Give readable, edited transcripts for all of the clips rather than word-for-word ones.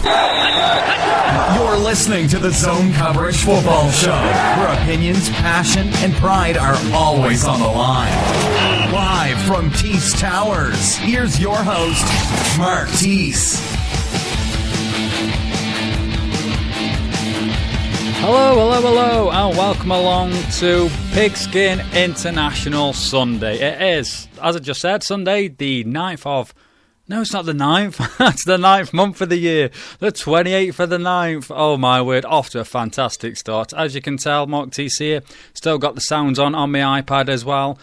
You're listening to the Zone Coverage Football Show, where opinions, passion, and pride are always on the line. Live from Tees Towers, here's your host, Mark Tees. Hello, and welcome along to Pigskin International Sunday. It is, as I just said, Sunday, the 9th of... No, it's not the 9th. It's the 9th month of the year. The 28th of the 9th. Oh, my word. Off to a fantastic start. As you can tell, Mark TC here. Still got the sounds on my iPad as well.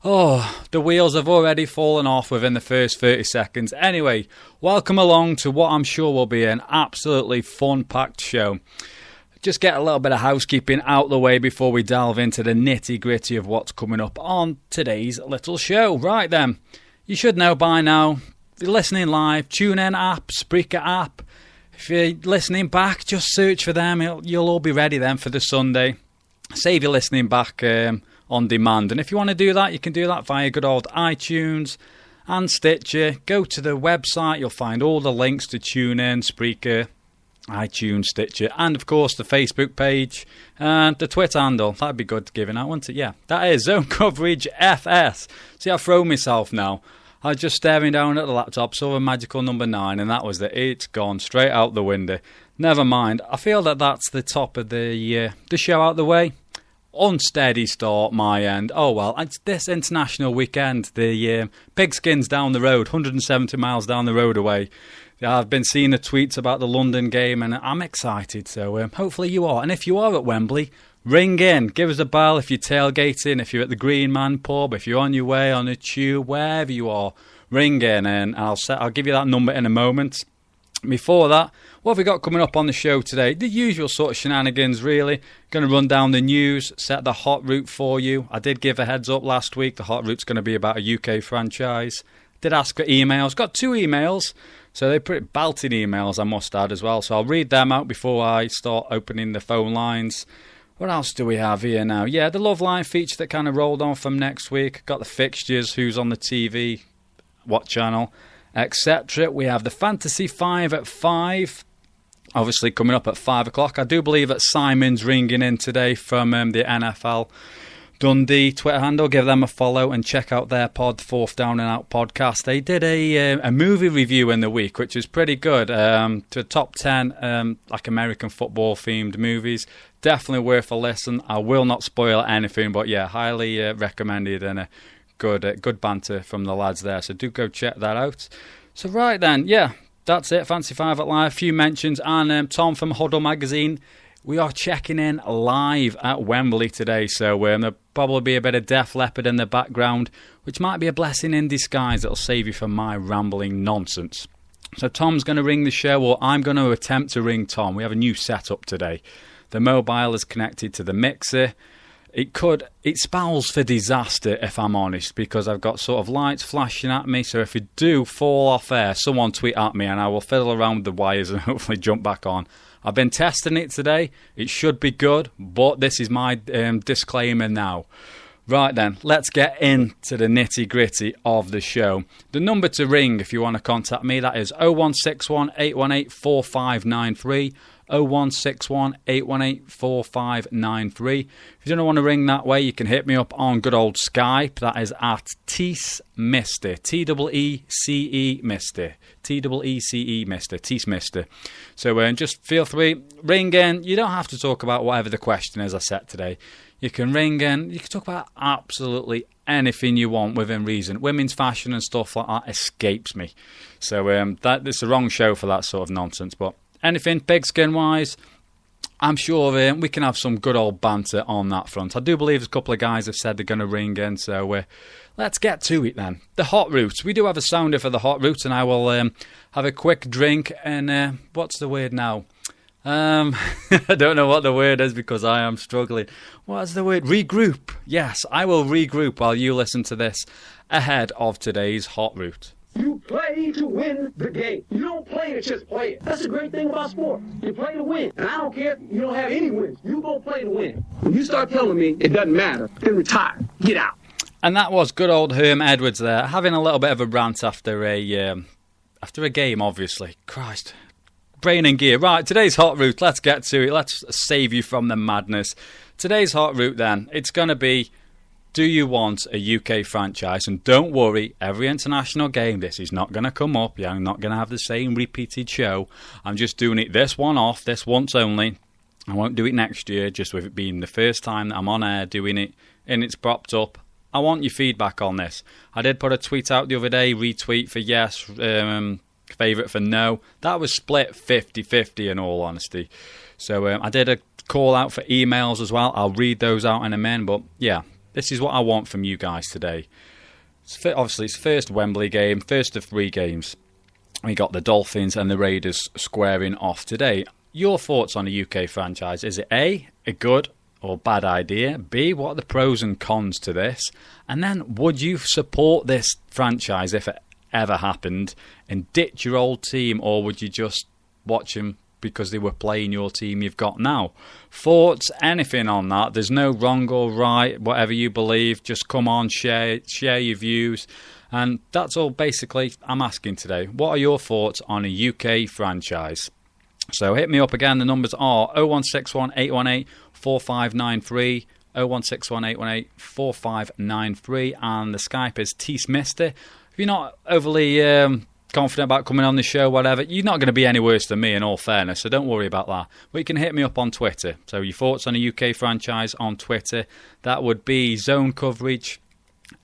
Oh, the wheels have already fallen off within the first 30 seconds. Anyway, welcome along to what I'm sure will be an absolutely fun-packed show. Just get a little bit of housekeeping out the way before we delve into the nitty-gritty of what's coming up on today's little show. Right then, you should know by now. If you're listening live, TuneIn app, Spreaker app. If you're listening back, just search for them. You'll all be ready then for the Sunday. Save your listening back on demand. And if you want to do that, you can do that via good old iTunes and Stitcher. Go to the website. You'll find all the links to TuneIn, Spreaker, iTunes, Stitcher, and of course the Facebook page and the Twitter handle. That'd be good to give out, wouldn't it? Yeah, that is Zone Coverage FS. See, I've thrown myself now. I was just staring down at the laptop, saw a magical number 9, and that was it. It's gone straight out the window. Never mind. I feel that that's the top of the show out the way. Unsteady start, my end. Oh well, it's this international weekend. The Pigskin's down the road, 170 miles down the road away. I've been seeing the tweets about the London game, and I'm excited. So hopefully you are. And if you are at Wembley, ring in, give us a bell if you're tailgating, if you're at the Green Man pub, if you're on your way on a tube, wherever you are, ring in, and I'll give you that number in a moment. Before that, what have we got coming up on the show today? The usual sort of shenanigans, really. Going to run down the news, set the hot route for you. I did give a heads up last week. The hot route's going to be about a UK franchise. Did ask for emails. Got 2 emails. So they're pretty belting emails, I must add, as well. So I'll read them out before I start opening the phone lines. What else do we have here now? Yeah, the Love Line feature that kind of rolled on from next week. Got the fixtures, who's on the TV, what channel, etc. We have the Fantasy 5 at 5. Obviously coming up at 5 o'clock. I do believe that Simon's ringing in today from the NFL Dundee Twitter handle. Give them a follow and check out their pod, Fourth Down and Out podcast. They did a movie review in the week, which was pretty good. To a top 10 like American football themed movies. Definitely worth a listen. I will not spoil anything, but yeah, highly recommended, and a good banter from the lads there. So do go check that out. So right then, yeah, that's it. Fancy 5 at Live. A few mentions, and Tom from Huddle Magazine. We are checking in live at Wembley today, so there'll probably be a bit of Def Leppard in the background, which might be a blessing in disguise that'll save you from my rambling nonsense. So Tom's going to ring the show, or I'm going to attempt to ring Tom. We have a new setup today. The mobile is connected to the mixer. It spells for disaster, if I'm honest, because I've got sort of lights flashing at me. So if you do fall off air, someone tweet at me and I will fiddle around with the wires and hopefully jump back on. I've been testing it today. It should be good, but this is my disclaimer now. Right then, let's get into the nitty-gritty of the show. The number to ring if you want to contact me, that is 0161 818 4593. 0161 818 4593. If you don't want to ring that way, you can hit me up on good old Skype. That is at Tees Mister. T-E-E-C-E Mister. T-E-E-C-E Mister. Tees Mister. So just feel free, ring in. You don't have to talk about whatever the question is I set today. You can ring in. You can talk about absolutely anything you want within reason. Women's fashion and stuff like that escapes me. So it's the wrong show for that sort of nonsense. But anything pigskin-wise, I'm sure we can have some good old banter on that front. I do believe a couple of guys have said they're going to ring in, so let's get to it then. The hot route. We do have a sounder for the hot route, and I will have a quick drink. And what's the word now? I don't know what the word is because I am struggling. What's the word? Regroup. Yes, I will regroup while you listen to this ahead of today's hot route. You play to win the game. You don't play to just play it. That's the great thing about sports. You play to win. And I don't care if you don't have any wins. You go play to win. When you start telling me it doesn't matter, then retire. Get out. And that was good old Herm Edwards there, having a little bit of a rant after a game, obviously. Christ. brain and gear. Right, today's hot route, let's get to it. Let's save you from the madness. Today's hot route then, it's going to be, do you want a UK franchise? And don't worry, every international game, this is not going to come up. Yeah, I'm not going to have the same repeated show. I'm just doing it this one off, this once only. I won't do it next year, just with it being the first time that I'm on air doing it and it's propped up. I want your feedback on this. I did put a tweet out the other day, retweet for yes, favourite for no. That was split 50-50 in all honesty. So I did a call out for emails as well. I'll read those out in a minute, but yeah. This is what I want from you guys today. Obviously, it's first Wembley game, first of 3 games. We got the Dolphins and the Raiders squaring off today. Your thoughts on a UK franchise? Is it A, a good or bad idea? B, what are the pros and cons to this? And then, would you support this franchise if it ever happened and ditch your old team, or would you just watch them because they were playing your team you've got now? Thoughts, anything on that? There's no wrong or right, whatever you believe. Just come on, share your views. And that's all basically I'm asking today. What are your thoughts on a UK franchise? So hit me up again. The numbers are 0161 818 4593, 0161 818 4593, and the Skype is Teesmister. If you're not overly confident about coming on the show, whatever, you're not going to be any worse than me in all fairness, so don't worry about that. But you can hit me up on Twitter. So your thoughts on a UK franchise on Twitter, that would be Zone Coverage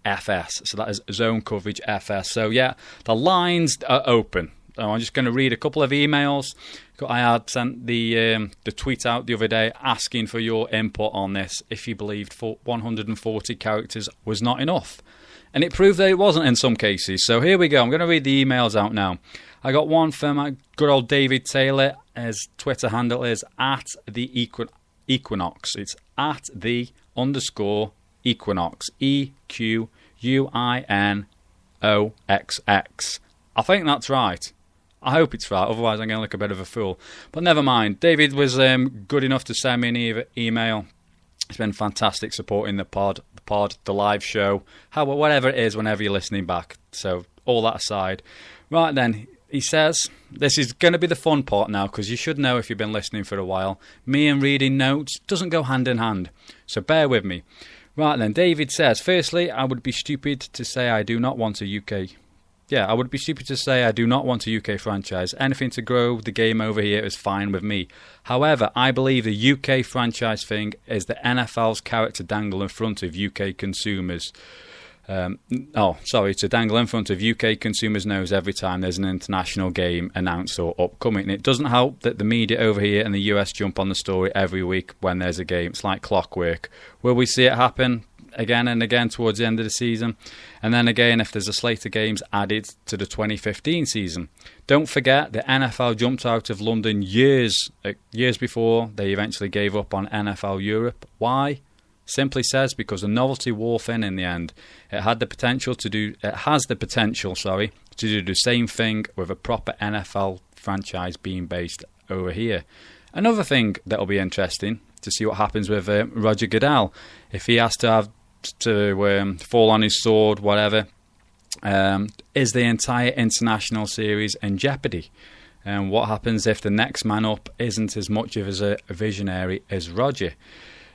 FS. So that is Zone Coverage FS. So yeah, the lines are open. So I'm just going to read a couple of emails. I had sent the tweet out the other day asking for your input on this, if you believed 140 characters was not enough. And it proved that it wasn't in some cases. So here we go. I'm going to read the emails out now. I got one from good old David Taylor. His Twitter handle is at the Equinox. It's at the _ Equinox. EQUINOXX. I think that's right. I hope it's right. Otherwise, I'm going to look a bit of a fool. But never mind. David was good enough to send me an email. It's been fantastic supporting the pod, the live show, whatever it is, whenever you're listening back. So all that aside, right then, he says, this is going to be the fun part now, because you should know if you've been listening for a while, me and reading notes doesn't go hand in hand. So bear with me. Right then, David says, firstly, I would be stupid to say I do not want a UK. Yeah, I would be stupid to say I do not want a UK franchise. Anything to grow the game over here is fine with me. However, I believe the UK franchise thing is the NFL's carrot to dangle in front of UK consumers. To dangle in front of UK consumers' nose every time there's an international game announced or upcoming. And it doesn't help that the media over here in the US jump on the story every week when there's a game. It's like clockwork. Will we see it happen again and again towards the end of the season? And then again if there's a slate of games added to the 2015 season. Don't forget the NFL jumped out of London years before they eventually gave up on NFL Europe. Why? Simply says because the novelty wore thin in the end. It has the potential to do the same thing with a proper NFL franchise being based over here. Another thing that'll be interesting to see what happens with Roger Goodell. If he has to fall on his sword, whatever, is the entire international series in jeopardy? And what happens if the next man up isn't as much of a visionary as Roger?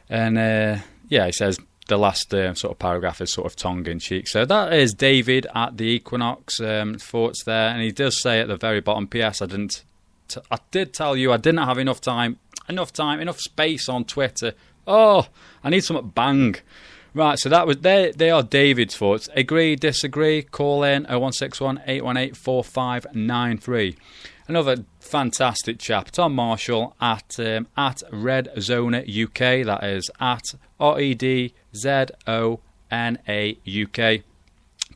And he says the last sort of paragraph is sort of tongue-in-cheek. So that is David at the Equinox, thoughts there. And he does say at the very bottom, P.S. I did tell you I didn't have enough space on Twitter. Oh, I need some bang. Right, so that was they are David's thoughts. Agree, disagree, call in 0161 818 4593. Another fantastic chap, Tom Marshall at Red Zona UK. That is at REDZONA UK.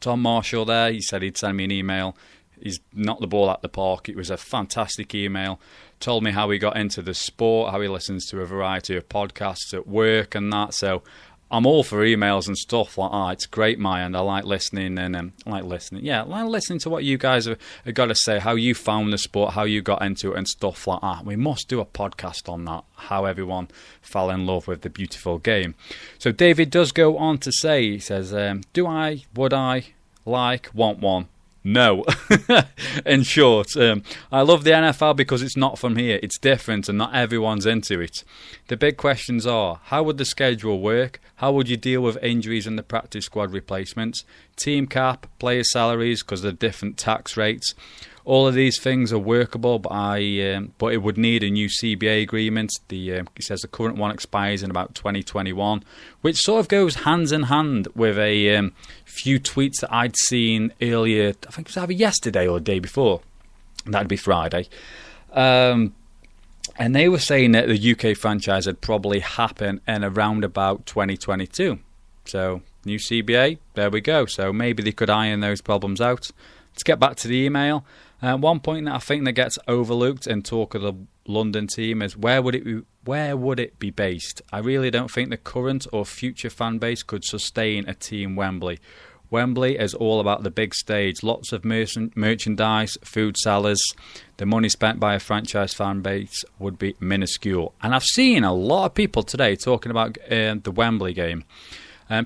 Tom Marshall there. He said he'd send me an email. He's knocked the ball out the park. It was a fantastic email. Told me how he got into the sport, how he listens to a variety of podcasts at work and that. So I'm all for emails and stuff like that. It's great, and I like listening and I like listening to what you guys have got to say, how you found the sport, how you got into it and stuff like that. We must do a podcast on that, how everyone fell in love with the beautiful game. So David does go on to say, he says, would I want one? No. In short, I love the NFL because it's not from here. It's different and not everyone's into it. The big questions are, how would the schedule work? How would you deal with injuries and the practice squad replacements? Team cap, player salaries because of the different tax rates. All of these things are workable, but it would need a new CBA agreement. He says the current one expires in about 2021, which sort of goes hands in hand with a few tweets that I'd seen earlier. I think it was either yesterday or the day before. That'd be Friday. And they were saying that the UK franchise would probably happen in around about 2022. So, new CBA, there we go. So maybe they could iron those problems out. Let's get back to the email. One point that I think that gets overlooked in talk of the London team is where would it be based? I really don't think the current or future fan base could sustain a team Wembley. Wembley is all about the big stage, lots of merchandise, food sellers. The money spent by a franchise fan base would be minuscule. And I've seen a lot of people today talking about the Wembley game.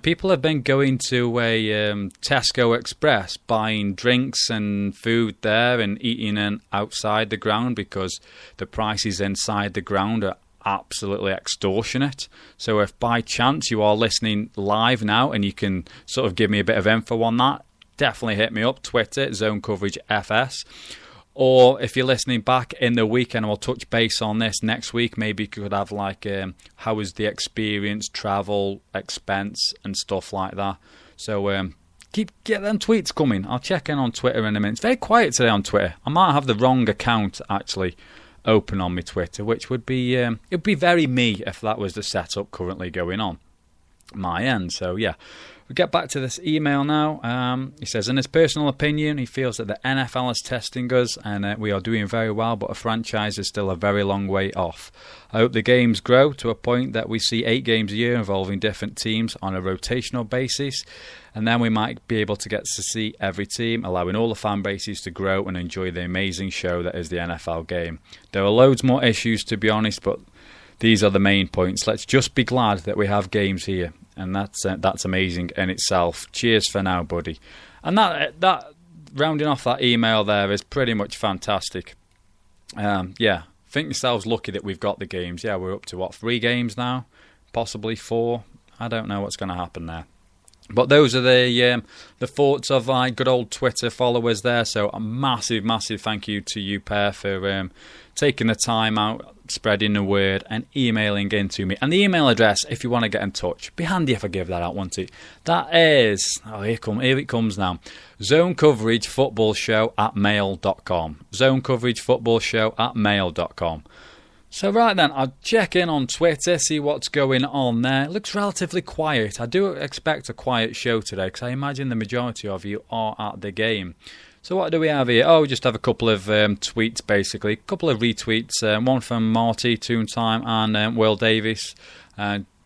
People have been going to a Tesco Express, buying drinks and food there and eating outside the ground because the prices inside the ground are absolutely extortionate. So if by chance you are listening live now and you can sort of give me a bit of info on that, definitely hit me up, Twitter, Zone Coverage FS. Or if you're listening back in the week, and we'll touch base on this next week, maybe you could have like, how was the experience, travel, expense, and stuff like that. So get them tweets coming. I'll check in on Twitter in a minute. It's very quiet today on Twitter. I might have the wrong account actually open on my Twitter, which would be it'd be very me if that was the setup currently going on my end. So yeah. We get back to this email now. He says, in his personal opinion, he feels that the NFL is testing us and we are doing very well, but a franchise is still a very long way off. I hope the games grow to a point that we see 8 games a year involving different teams on a rotational basis, and then we might be able to get to see every team, allowing all the fan bases to grow and enjoy the amazing show that is the NFL game. There are loads more issues, to be honest, but these are the main points. Let's just be glad that we have games here. And that's amazing in itself. Cheers for now, buddy. And that rounding off that email there is pretty much fantastic. Yeah, think yourselves lucky that we've got the games. Yeah, we're up to 3 games now, possibly 4. I don't know what's going to happen there. But those are the thoughts of my good old Twitter followers there. So a massive, massive thank you to you, pair, for taking the time out, spreading the word, and emailing in to me. And the email address, if you want to get in touch, be handy if I give that out, won't it? That is, here it comes now, zonecoveragefoootballshow@mail.com. zonecoveragefoootballshow@mail.com. So right then, I'll check in on Twitter, see what's going on there. It looks relatively quiet. I do expect a quiet show today because I imagine the majority of you are at the game. So what do we have here? Oh, we just have a couple of tweets, basically. A couple of retweets. One from Marty, Toontime, and Will Davis.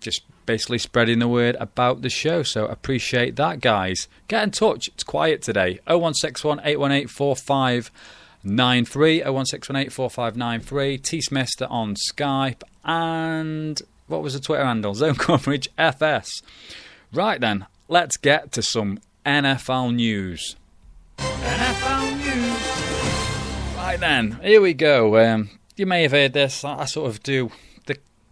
Just basically spreading the word about the show. So appreciate that, guys. Get in touch. It's quiet today. 0161 818 4593. 0161 4593. T-Smister on Skype. And what was the Twitter handle? Zone Coverage FS. Right then, let's get to some NFL news. NFL news. Right then, here we go. You may have heard this. I sort of do.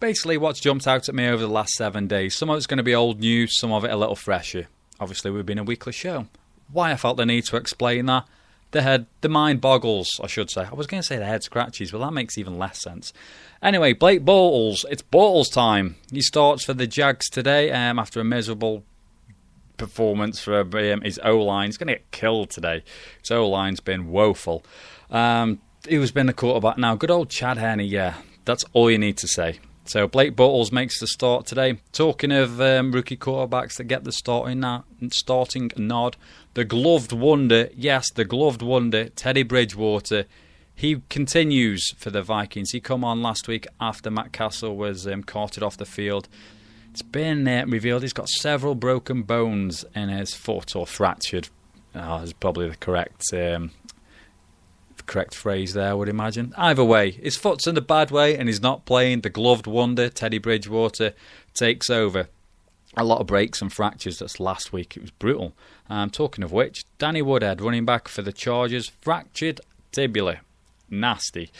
Basically, what's jumped out at me over the last 7 days. Some of it's going to be old news, some of it a little fresher. Obviously, we've been a weekly show. Why I felt the need to explain that? The mind boggles, I should say. I was going to say the head scratches, but that makes even less sense. Anyway, Blake Bortles. It's Bortles time. He starts for the Jags today after a miserable performance for his O-line. He's going to get killed today. His O-line's been woeful. Who's been the quarterback now? Good old Chad Henne, yeah. That's all you need to say. So Blake Bortles makes the start today. Talking of rookie quarterbacks that get the starting nod, the gloved wonder, yes, the gloved wonder, Teddy Bridgewater, he continues for the Vikings. He come on last week after Matt Castle was carted off the field. It's been revealed he's got several broken bones in his foot, or fractured. Is probably the correct phrase there, I would imagine. Either way, his foot's in the bad way and he's not playing. The gloved wonder, Teddy Bridgewater, takes over. a lot of breaks and fractures. That's last week. It was brutal. Talking of which, Danny Woodhead, running back for the Chargers, fractured tibia. Nasty.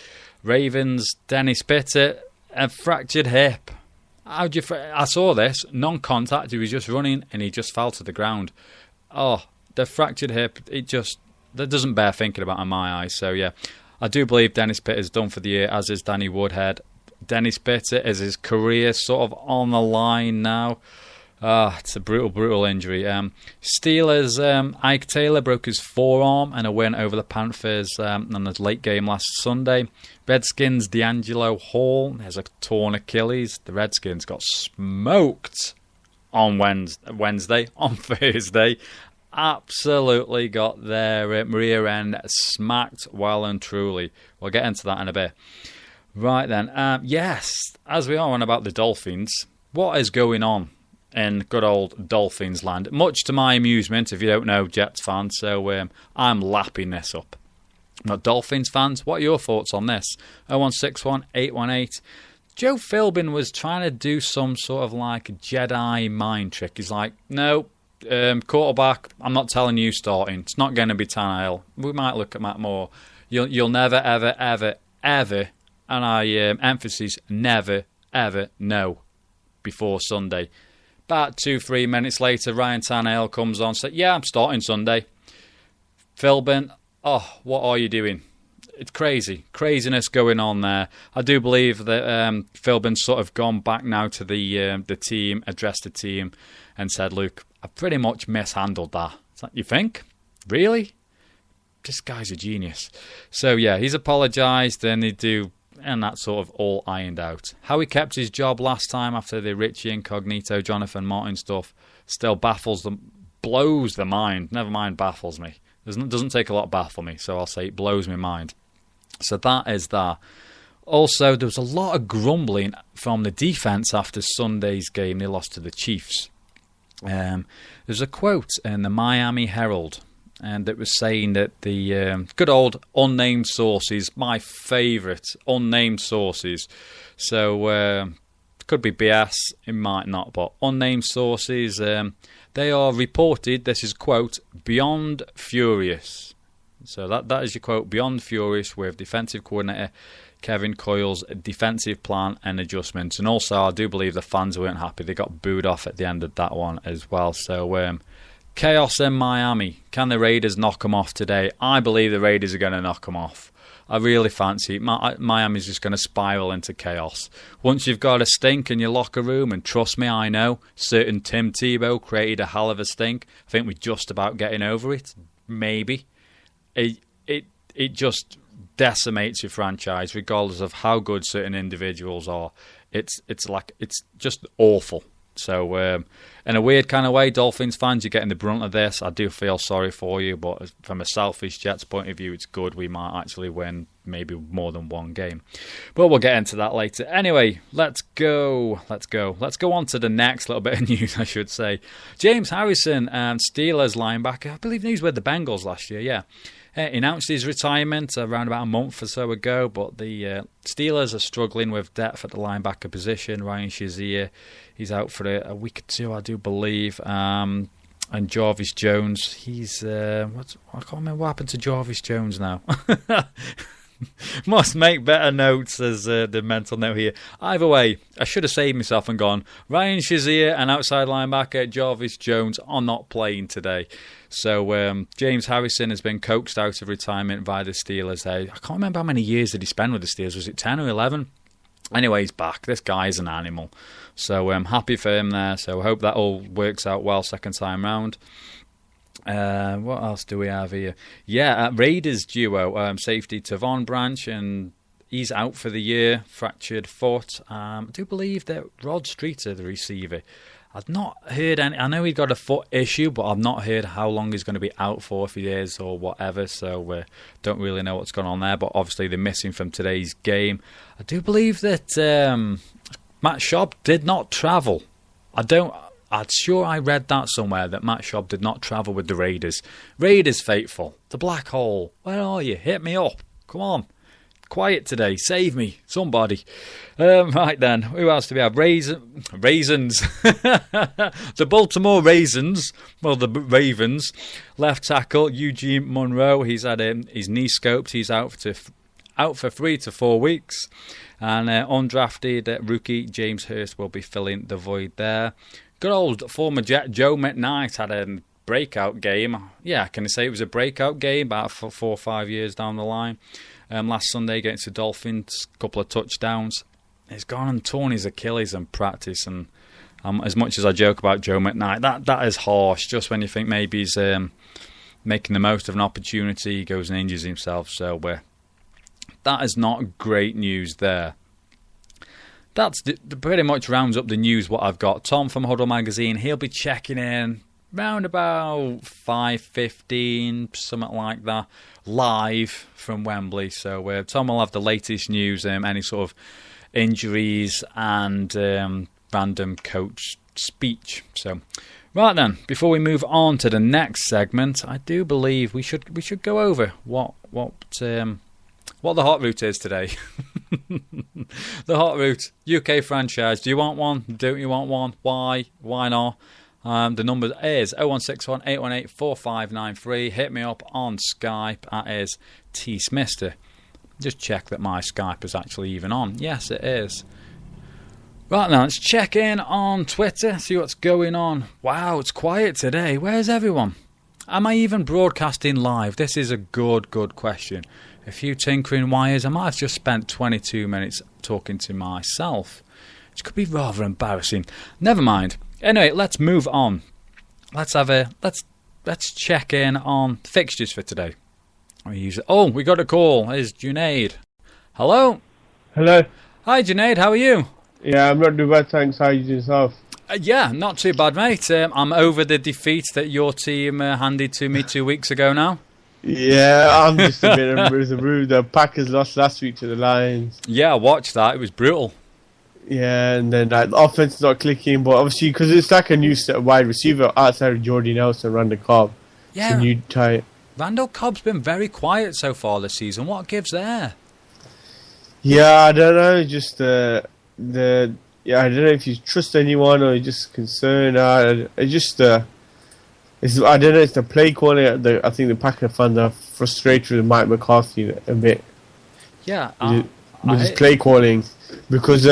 Ravens, Dennis Pitta, a fractured hip. I saw this, non-contact. He was just running and he just fell to the ground. Oh, the fractured hip, that doesn't bear thinking about in my eyes. So, yeah, I do believe Dennis Pitta is done for the year, as is Danny Woodhead. Dennis Pitta is his career sort of on the line now. It's a brutal injury. Steelers, Ike Taylor broke his forearm in a win over the Panthers on the late game last Sunday. Redskins, D'Angelo Hall has a torn Achilles. The Redskins got smoked on Wednesday, on Thursday. Absolutely got their rear end smacked well and truly. We'll get into that in a bit. Right then, yes, as we are on about the Dolphins, what is going on in good old Dolphins land? Much to my amusement, if you don't know, Jets fans, so I'm lapping this up. Now, Dolphins fans, what are your thoughts on this? 0161 818. Joe Philbin was trying to do some sort of like Jedi mind trick. He's like, no, quarterback, I'm not telling you starting. It's not going to be Tannehill. We might look at Matt Moore. You'll never, ever, and I emphasis never, ever know before Sunday. About 2-3 minutes later, Ryan Tannehill comes on, says, yeah, I'm starting Sunday. Philbin, oh, what are you doing? It's craziness going on there. I do believe that Philbin's sort of gone back now to the team, addressed the team, and said, look, I pretty much mishandled that. You think? Really? This guy's a genius. So, yeah, he's apologised, and that's sort of all ironed out. How he kept his job last time after the Richie Incognito, Jonathan Martin stuff still baffles them, blows the mind. Never mind baffles me. Doesn't take a lot to baffle me, so I'll say it blows my mind. So that is that. Also, there was a lot of grumbling from the defence after Sunday's game. They lost to the Chiefs. There's a quote in the Miami Herald, and it was saying that the good old unnamed sources, my favourite unnamed sources, so could be BS, it might not, but unnamed sources, they are reported, this is quote, beyond furious. So that is your quote, beyond furious with defensive coordinator Kevin Coyle's defensive plan and adjustments. And also, I do believe the fans weren't happy. They got booed off at the end of that one as well. So, chaos in Miami. Can the Raiders knock them off today? I believe the Raiders are going to knock them off. I really fancy it. Miami's just going to spiral into chaos. Once you've got a stink in your locker room, and trust me, I know, certain Tim Tebow created a hell of a stink. I think we're just about getting over it. Maybe. It just decimates your franchise, regardless of how good certain individuals are. It's just awful. So, in a weird kind of way, Dolphins fans, you're getting the brunt of this. I do feel sorry for you, but from a selfish Jets point of view, it's good. We might actually win maybe more than one game. But we'll get into that later. Anyway, let's go on to the next little bit of news, I should say. James Harrison, Steelers linebacker, I believe he was with the Bengals last year, yeah. Announced his retirement around about a month or so ago, but the Steelers are struggling with depth at the linebacker position. Ryan Shazier, he's out for a week or two, I do believe. And Jarvis Jones, he's I can't remember what happened to Jarvis Jones now. Must make better notes as the mental note here. Either way, I should have saved myself and gone, Ryan Shazier and outside linebacker Jarvis Jones are not playing today. So James Harrison has been coaxed out of retirement by the Steelers. I can't remember how many years did he spend with the Steelers. Was it 10 or 11? Anyway, he's back. This guy's an animal. So I'm happy for him there. So I hope that all works out well second time round. What else do we have here? Yeah, Raiders duo, safety Tavon Branch, and he's out for the year, fractured foot. I do believe that Rod Streeter, the receiver, I've not heard any. I know he got a foot issue, but I've not heard how long he's going to be out for, if he is or whatever. So don't really know what's going on there. But obviously they're missing from today's game. I do believe that Matt Schaub did not travel. I'm sure I read that somewhere, that Matt Schaub did not travel with the Raiders. Raiders faithful, the black hole. Where are you? Hit me up. Come on. Quiet today. Save me, somebody. Right then, who else do we have? Raisins. The Baltimore Raisins. Well, the Ravens. Left tackle Eugene Monroe. He's had his knee scoped. He's out for 3 to 4 weeks. And undrafted rookie James Hurst will be filling the void there. Good old former Jet Joe McKnight had a breakout game. Yeah, can I say it was a breakout game about 4 or 5 years down the line. Last Sunday against the Dolphins, a couple of touchdowns. He's gone and torn his Achilles in practice. And as much as I joke about Joe McKnight, that is harsh. Just when you think maybe he's making the most of an opportunity, he goes and injures himself. So that is not great news there. That's pretty much rounds up the news what I've got. Tom from Huddle Magazine, he'll be checking in round about 5:15, something like that, live from Wembley. So Tom will have the latest news, any sort of injuries and random coach speech. So right then, before we move on to the next segment, I do believe we should go over what the hot route is today. The hot route, UK franchise. Do you want one? Don't you want one? Why? Why not? The number is 0161 818 4593. Hit me up on Skype. That is TSmister. Just check that my Skype is actually even on. Yes, it is. Right now, let's check in on Twitter, see what's going on. Wow, it's quiet today. Where's everyone? Am I even broadcasting live? This is a good question. A few tinkering wires. I might have just spent 22 minutes talking to myself, which could be rather embarrassing. Never mind. Anyway, let's move on. Let's check in on fixtures for today. We got a call. It's Junaid. Hello. Hello. Hi, Junaid. How are you? Yeah, I'm not too bad, thanks. How are you yourself? Yeah, not too bad, mate. I'm over the defeat that your team handed to me 2 weeks ago now. Yeah, I'm just a bit rude. The Packers lost last week to the Lions. Yeah, I watched that. It was brutal. Yeah, and then the offense is not clicking, but obviously because it's like a new wide receiver outside of Jordy Nelson and Randall Cobb. Yeah, it's a new type. Randall Cobb's been very quiet so far this season. What gives there? Yeah, I don't know. Just I don't know if you trust anyone or you're just concerned. I don't know. It's the play calling. I think the Packer fans are frustrated with Mike McCarthy a bit. Yeah, with his play calling, because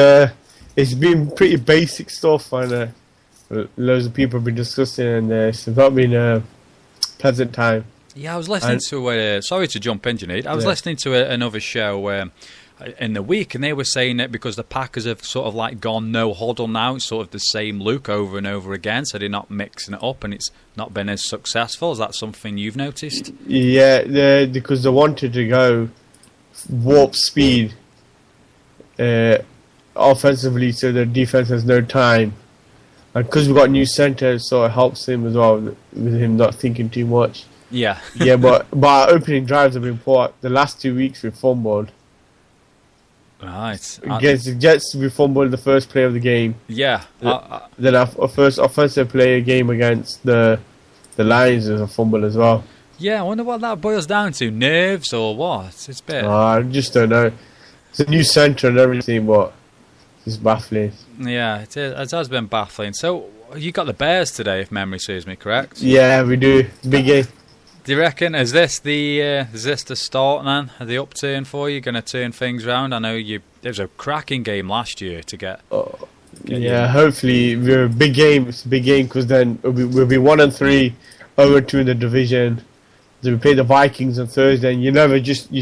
it's been pretty basic stuff, and loads of people have been discussing, and it's not been a pleasant time. Yeah, I was listening to. Sorry to jump in, Junaid. I was listening to another show in the week, and they were saying that because the Packers have sort of like gone no huddle now, it's sort of the same look over and over again, so they're not mixing it up, and it's not been as successful. Is that something you've noticed? Yeah, because they wanted to go warp speed offensively, so the defense has no time, and because we've got new centre, so it helps him as well with him not thinking too much. Yeah. Yeah, but our opening drives have been poor. The last 2 weeks we fumbled. Right. Against the Jets, we fumbled the first play of the game. Yeah. Then our first offensive play game against the Lions is a fumble as well. Yeah, I wonder what that boils down to. Nerves or what? It's a bit... I just don't know. It's a new centre and everything, but it's baffling. Yeah, it is. It has been baffling. So, you got the Bears today, if memory serves me correct? Yeah, we do. It's a big game. Do you reckon, is this the start, man? The upturn for you? Going to turn things round? I know it was a cracking game last year to get... hopefully we're a big game. It's a big game because then we'll be 1-3, 0-2 in the division. Then we play the Vikings on Thursday, and you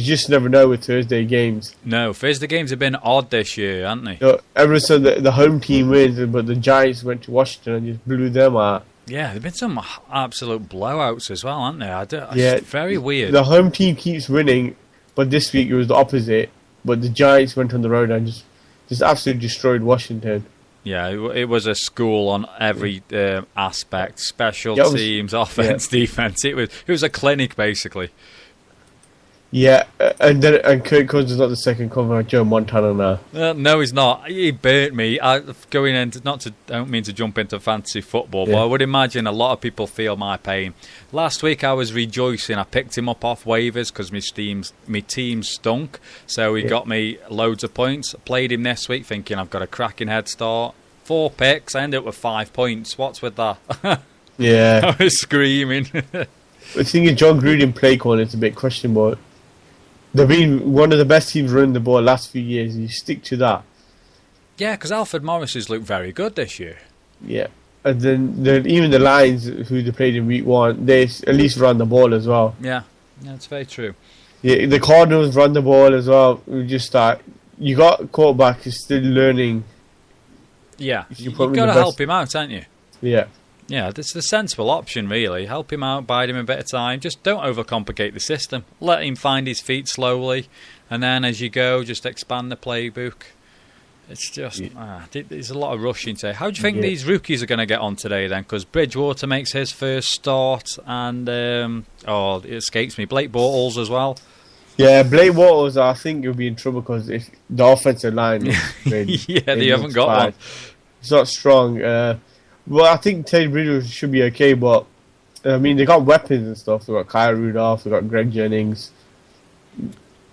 just never know with Thursday games. No, Thursday games have been odd this year, haven't they? Every so the home team wins, but the Giants went to Washington and just blew them out. Yeah, there've been some absolute blowouts as well, haven't there? It's very weird. The home team keeps winning, but this week it was the opposite. But the Giants went on the road and just absolutely destroyed Washington. Yeah, it was a school on every aspect: special teams, offense, defense. It was a clinic basically. Yeah, and Kurt Cousins is not the second cover of Joe Montana now. No, he's not. He burnt me. Going into don't mean to jump into fantasy football, but I would imagine a lot of people feel my pain. Last week I was rejoicing. I picked him up off waivers because my team stunk, so he got me loads of points. I played him this week thinking I've got a cracking head start. 4 picks. I ended up with 5 points. What's with that? Yeah, I was screaming. The thing is, John Gruden play calling is a bit questionable. They've been one of the best teams running the ball last few years. You stick to that. Yeah, because Alfred Morris has looked very good this year. Yeah, and then even the Lions, who they played in week 1, they at least run the ball as well. Yeah, that's very true. Yeah, the Cardinals run the ball as well. We just start. You got a quarterback who's still learning. Yeah, you've got to help him out, haven't you? Yeah. Yeah, it's the sensible option, really. Help him out, bide him a bit of time. Just don't overcomplicate the system. Let him find his feet slowly, and then as you go, just expand the playbook. It's just, there's a lot of rushing today. How do you think these rookies are going to get on today, then? Because Bridgewater makes his first start, and, it escapes me, Blake Bortles as well. Yeah, Blake Bortles, I think he'll be in trouble because if the offensive line they haven't got one. It's not strong. Well, I think Teddy Bridgewater should be okay, but I mean, they got weapons and stuff. They got Kyle Rudolph, they got Greg Jennings.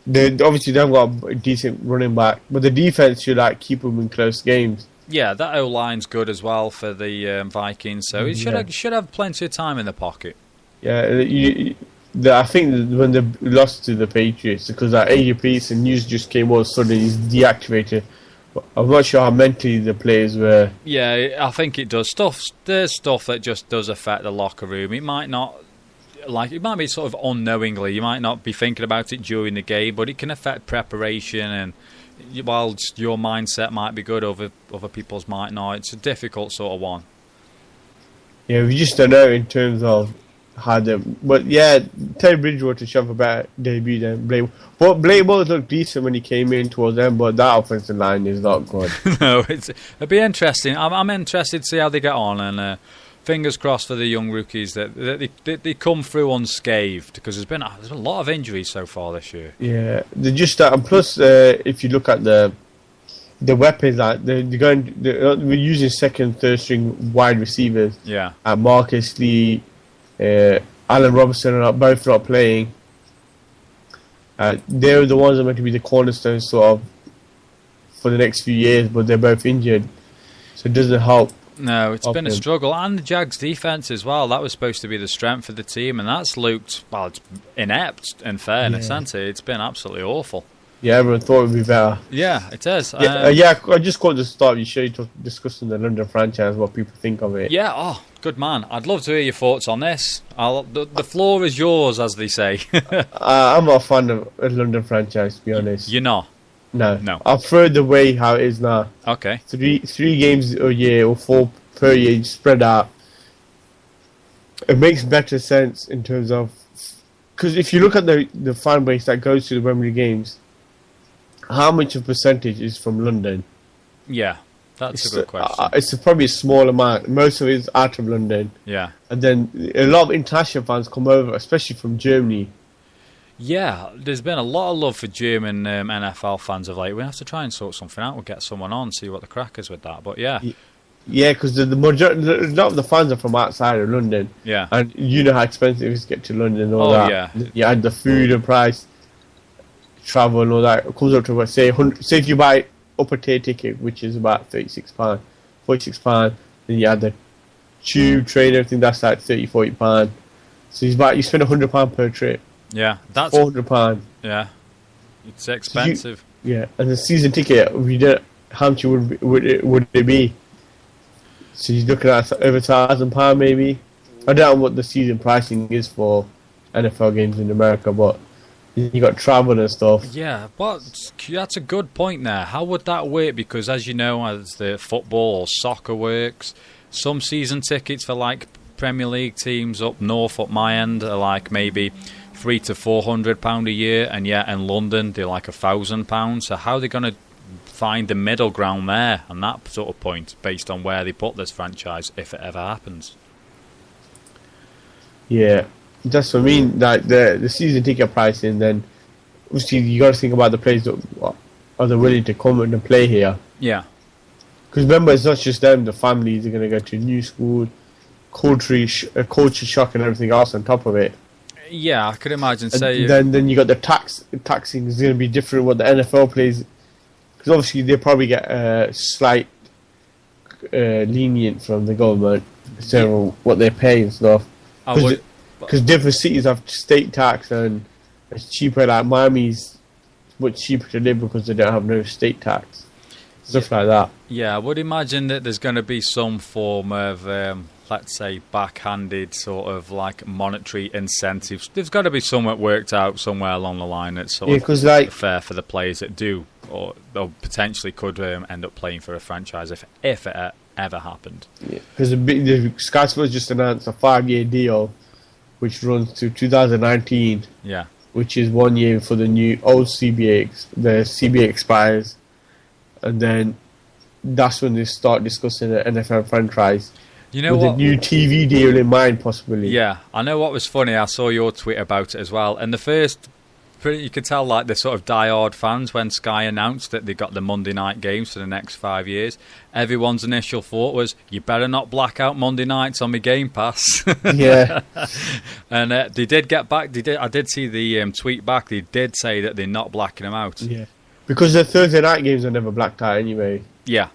They obviously don't got a decent running back, but the defense should keep them in close games. Yeah, that O line's good as well for the Vikings, so he should have plenty of time in the pocket. Yeah, I think when they lost to the Patriots, because AJ Peterson news just came all of a sudden, he's deactivated. I'm not sure how mentally the players were. Yeah, I think it does. There's stuff that just does affect the locker room. It might not, it might be sort of unknowingly. You might not be thinking about it during the game, but it can affect preparation. And whilst your mindset might be good, other people's might not. It's a difficult sort of one. Yeah, we just don't know in terms of how them. But yeah, Teddy Bridgewater should have a better debut than Blake. But Blake Bortles looked decent when he came in towards them, but that offensive line is not good. No, it'll be interesting. I'm interested to see how they get on, and fingers crossed for the young rookies that they come through unscathed, because there's been a lot of injuries so far this year. Yeah, they're just that, and plus, if you look at the weapons, we're using second, third string wide receivers. Yeah, Marcus Lee, Allen Robinson are both not playing. They're the ones that are meant to be the cornerstone sort of for the next few years, but they're both injured, so it doesn't help. No, it's been a struggle, and the Jags' defense as well. That was supposed to be the strength of the team, and that's looked it's inept. In fairness, hasn't it? It's been absolutely awful. Yeah, everyone thought it would be better. Yeah, it is. I just caught the start of your show discussing the London franchise, what people think of it. Yeah, good man. I'd love to hear your thoughts on this. The floor is yours, as they say. I'm not a fan of a London franchise, to be honest. You're not? No. I prefer the way how it is now. Okay. Three games a year or 4 per year, spread out. It makes better sense in terms of... Because if you look at the fan base that goes to the Wembley games, how much of percentage is from London? Yeah, that's a good question. It's probably a small amount. Most of it is out of London. Yeah. And then a lot of international fans come over, especially from Germany. Yeah, there's been a lot of love for German NFL fans of late. We have to try and sort something out. We'll get someone on, see what the crack is with that. But yeah. Yeah, because the majority, a lot of the fans are from outside of London. Yeah. And you know how expensive it is to get to London and all that. Yeah. You add the food and price, travel and all that. It comes up to, say if you buy upper tier ticket, which is about £36, £46, then you add the tube, train, everything, that's like £30-40. So you spend £100 per trip. Yeah, that's £400. Yeah, it's expensive. And the season ticket, how much would it be? So you're looking at over £1,000 maybe. I don't know what the season pricing is for NFL games in America, but you got travel and stuff. Yeah, but that's a good point there. How would that work? Because as you know, as the football or soccer works, some season tickets for like Premier League teams up north, up my end, are like maybe £300 to £400 a year, and in London they're like £1,000. So how are they going to find the middle ground there on that sort of point, based on where they put this franchise, if it ever happens? Yeah, that's what I mean. Like the season ticket pricing, then obviously you got to think about the players that are they willing to come and play here. Yeah. Because remember, it's not just them. The families are going to go to a new school, culture shock, and everything else on top of it. Yeah, I could imagine. Then you got the taxing is going to be different. What the NFL plays, because obviously they probably get a slight lenient from the government, so what they pay and stuff. Because different cities have state tax, and it's cheaper. Like Miami's much cheaper to live because they don't have no state tax, stuff like that. Yeah, I would imagine that there's going to be some form of, let's say, backhanded sort of like monetary incentives. There's got to be somewhat worked out somewhere along the line that's sort of fair for the players that do, or potentially could end up playing for a franchise if it ever happened. Yeah, because the Sky Sports just announced a 5-year deal, which runs to 2019. Yeah. Which is 1 year for the new old CBA. The CBA expires, and then that's when they start discussing the NFL franchise. You know with what? a new TV deal in mind, possibly. Yeah, I know what was funny. I saw your tweet about it as well. And the first, you could tell like the sort of diehard fans when Sky announced that they got the Monday night games for the next 5 years. Everyone's initial thought was, "You better not black out Monday nights on my Game Pass." Yeah. And they did get back. I did see the tweet back. They did say that they're not blacking them out. Yeah. Because the Thursday night games are never blacked out anyway. Yeah.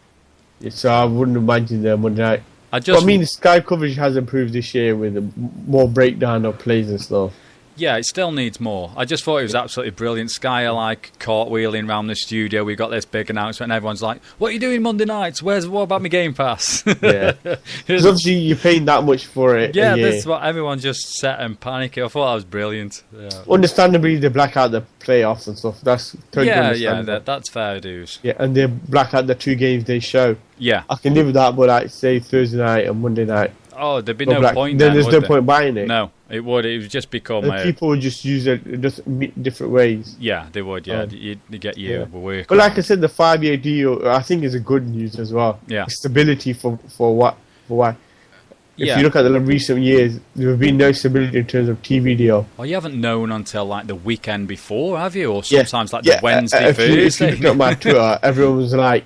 So I wouldn't imagine the Monday night. I mean, the Sky coverage has improved this year with more breakdown of plays and stuff. Yeah, it still needs more. I just thought it was absolutely brilliant. Sky are like cartwheeling around the studio. We got this big announcement, and everyone's like, "What are you doing Monday nights? What about my Game Pass?" Yeah, because obviously you're paying that much for it. Yeah, that's what everyone just sat and panicking. I thought that was brilliant. Yeah. Understandably, they black out the playoffs and stuff. That's totally understandable. Yeah, that's fair dues. Yeah, and they black out the 2 games they show. Yeah, I can live with that, but like say Thursday night and Monday night. Oh, there'd be no point. Then there's no point buying it. No, it would. It would just become. People would just use it just different ways. Yeah, they would. Yeah, you get your work. But like I said, the 5-year deal I think is a good news as well. Yeah, stability for why. If you look at the recent years, there have been no stability in terms of TV deal. Well, you haven't known until like the weekend before, have you? Or sometimes like the Wednesday, Thursday. If you look at my Twitter, everyone was like,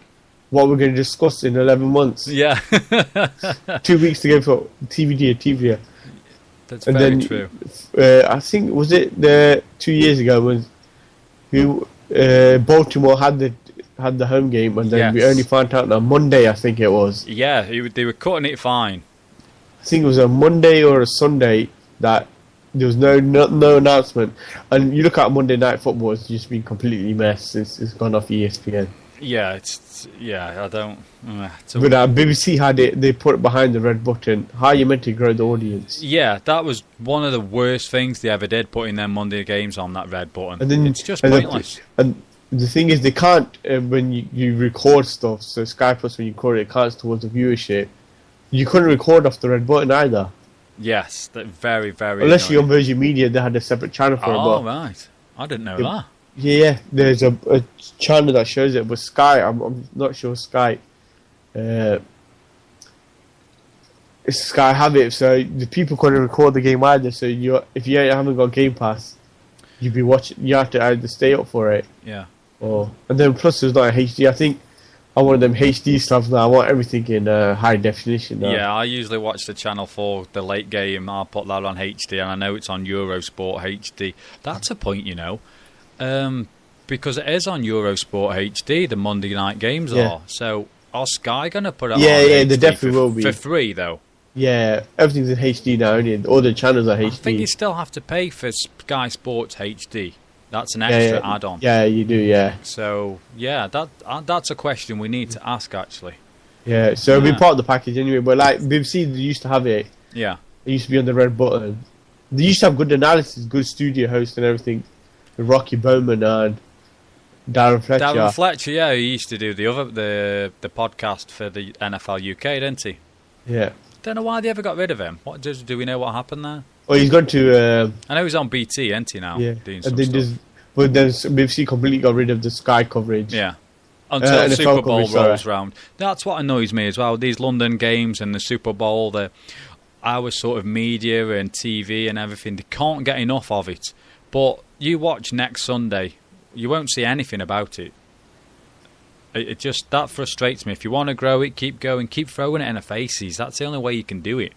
what we're going to discuss in 11 months. Yeah. 2 weeks to go for TV deal. That's very true. I think, was it 2 years ago when Baltimore had the home game, and then we only found out on Monday, I think it was. Yeah, they were cutting it fine. I think it was a Monday or a Sunday that there was no announcement. And you look at Monday Night Football, it's just been completely messed. It's gone off ESPN. Yeah, I don't. But BBC had it. They put it behind the red button. How are you meant to grow the audience? Yeah, that was one of the worst things they ever did, putting their Monday games on that red button. And then, it's just pointless. And the thing is, they can't when you record stuff. So Sky Plus, when you record it counts towards the viewership. You couldn't record off the red button either. Yes, that very, very. Unless you're on Virgin Media, they had a separate channel for it. Oh, right. I didn't know that. Yeah, there's a channel that shows it, but Sky, I'm not sure Sky. It's Sky have it, so the people couldn't record the game either. So if you haven't got Game Pass, you'd be watching. You have to either stay up for it. Yeah. And then plus there's not a HD. I think I want them HD stuff now. I want everything in high definition now. Yeah, I usually watch the channel for the late game. I'll put that on HD, and I know it's on Eurosport HD. That's a point, because it is on Eurosport HD. The Monday night games are. So are Sky going to put it on? Yeah, they definitely will be for free though. Yeah, everything's in HD now. Only all the channels are HD. I think you still have to pay for Sky Sports HD. That's an extra add-on. Yeah, you do. Yeah. So that's a question we need to ask actually. Yeah, so it'll be part of the package anyway. But like BBC, they used to have it. Yeah. It used to be on the red button. They used to have good analysis, good studio host and everything. With Rocky Bowman and Darren Fletcher. Darren Fletcher, yeah, he used to do the podcast for the NFL UK, didn't he? Yeah. Don't know why they ever got rid of him. Do we know what happened there? Oh, he's gone to. I know he's on BT, isn't he now? Yeah. Doing and but then BBC completely got rid of the Sky coverage. Yeah. Until the Super Bowl coverage, rolls round. That's what annoys me as well. These London games and the Super Bowl, our sort of media and TV and everything, they can't get enough of it. But you watch next Sunday, you won't see anything about it. It just, that frustrates me. If you want to grow it, keep going, keep throwing it in the faces. That's the only way you can do it.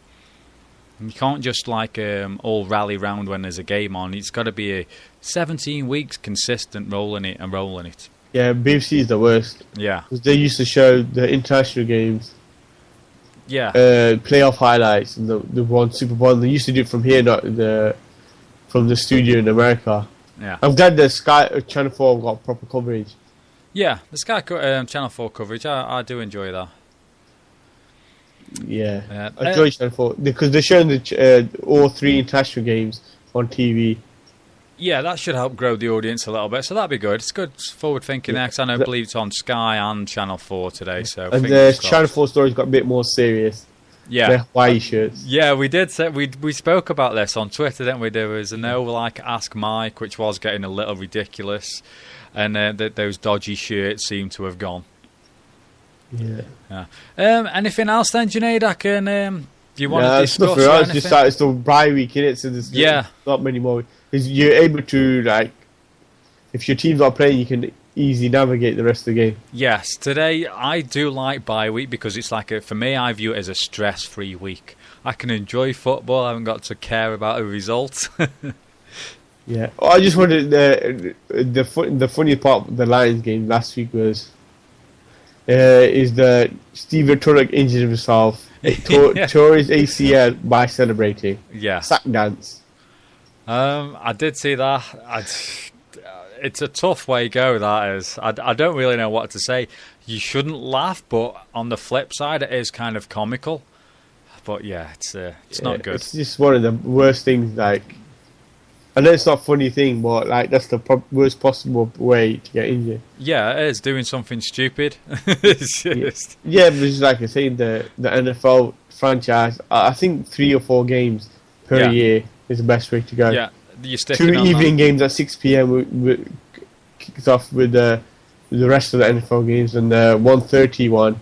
You can't just all rally round when there's a game on. It's got to be a 17 weeks consistent rolling it. Yeah, BBC is the worst. Yeah. 'Cause they used to show the international games. Yeah. Playoff highlights and the one Super Bowl. They used to do it from here, not from the studio in America. Yeah. I'm glad the Sky Channel 4 got proper coverage. Yeah, the Sky Channel 4 coverage, I do enjoy that. Yeah, I enjoy Channel 4 because they're showing all 3 international games on TV. Yeah, that should help grow the audience a little bit, so that'd be good. It's good forward thinking there, because I believe it's on Sky and Channel 4 today. So and the Channel 4 stories got a bit more serious. Yeah, the Hawaii shirts. Yeah, we did. We spoke about this on Twitter, didn't we? There was Ask Mike, which was getting a little ridiculous, and those dodgy shirts seem to have gone. Yeah. Anything else then, Junaid? Do you want to discuss? It's the bye week, innit? So there's not many more. You're able to, if your team's not playing, you can easily navigate the rest of the game. Yes, today I do like bye week because it's for me, I view it as a stress-free week. I can enjoy football. I haven't got to care about a result. Yeah. I just wanted the funny part of the Lions game last week was is that Steven Turek injured himself, tore his ACL by celebrating. Yeah. Sack dance. I did see that. It's a tough way to go, that is. I don't really know what to say. You shouldn't laugh, but on the flip side, it is kind of comical. But yeah, it's not good. It's just one of the worst things, I know it's not a funny thing, but that's the worst possible way to get injured. Yeah, it is, doing something stupid. It's just... Yeah, but it's like I say, the NFL franchise, I think 3 or 4 games per year is the best way to go. Yeah, you're 2 evening games at 6 p.m. kicks off with the rest of the NFL games, and the 1:30 one,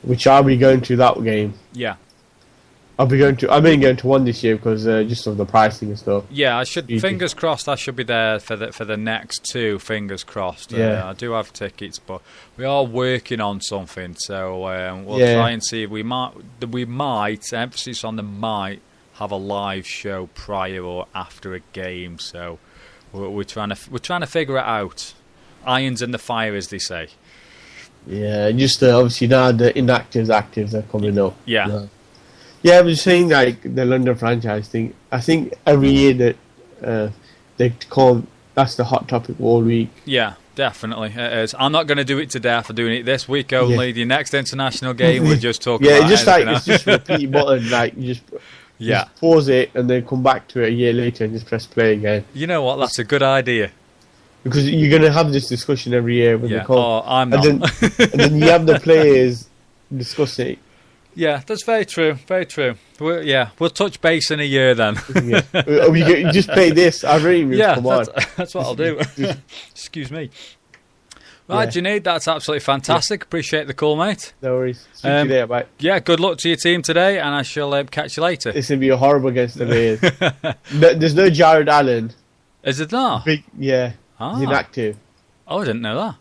which I'll be going to that game. Yeah. I've been going to one this year because just of the pricing and stuff. Yeah, fingers crossed I should be there for the next 2. Fingers crossed. Yeah. I do have tickets, but we are working on something, so we'll try and see if we might, emphasis on the might, have a live show prior or after a game. So we're trying to figure it out. Irons in the fire, as they say. Yeah, just obviously now the inactives, actives are coming up. Yeah. No. Yeah, I was saying the London franchise thing. I think every year that they call that's the hot topic all week. Yeah, definitely it is. I'm not going to do it to death for doing it this week only. Yeah. The next international game we're just talking about. Yeah, it's just repeat button. You just pause it and then come back to it a year later and just press play again. You know what? That's a good idea. Because you're going to have this discussion every year when they call. Oh, I'm not. And then you have the players discuss it. Yeah, that's very true. Very true. We'll touch base in a year then. Yeah. You just play this. I really come on. That's what I'll do. Excuse me. Right, Junaid, that's absolutely fantastic. Yeah. Appreciate the call, mate. No worries. See you later, mate. Yeah, good luck to your team today, and I shall catch you later. It's going to be horrible against the Bears. There's no Jared Allen. Is it not? He's inactive. Oh, I didn't know that.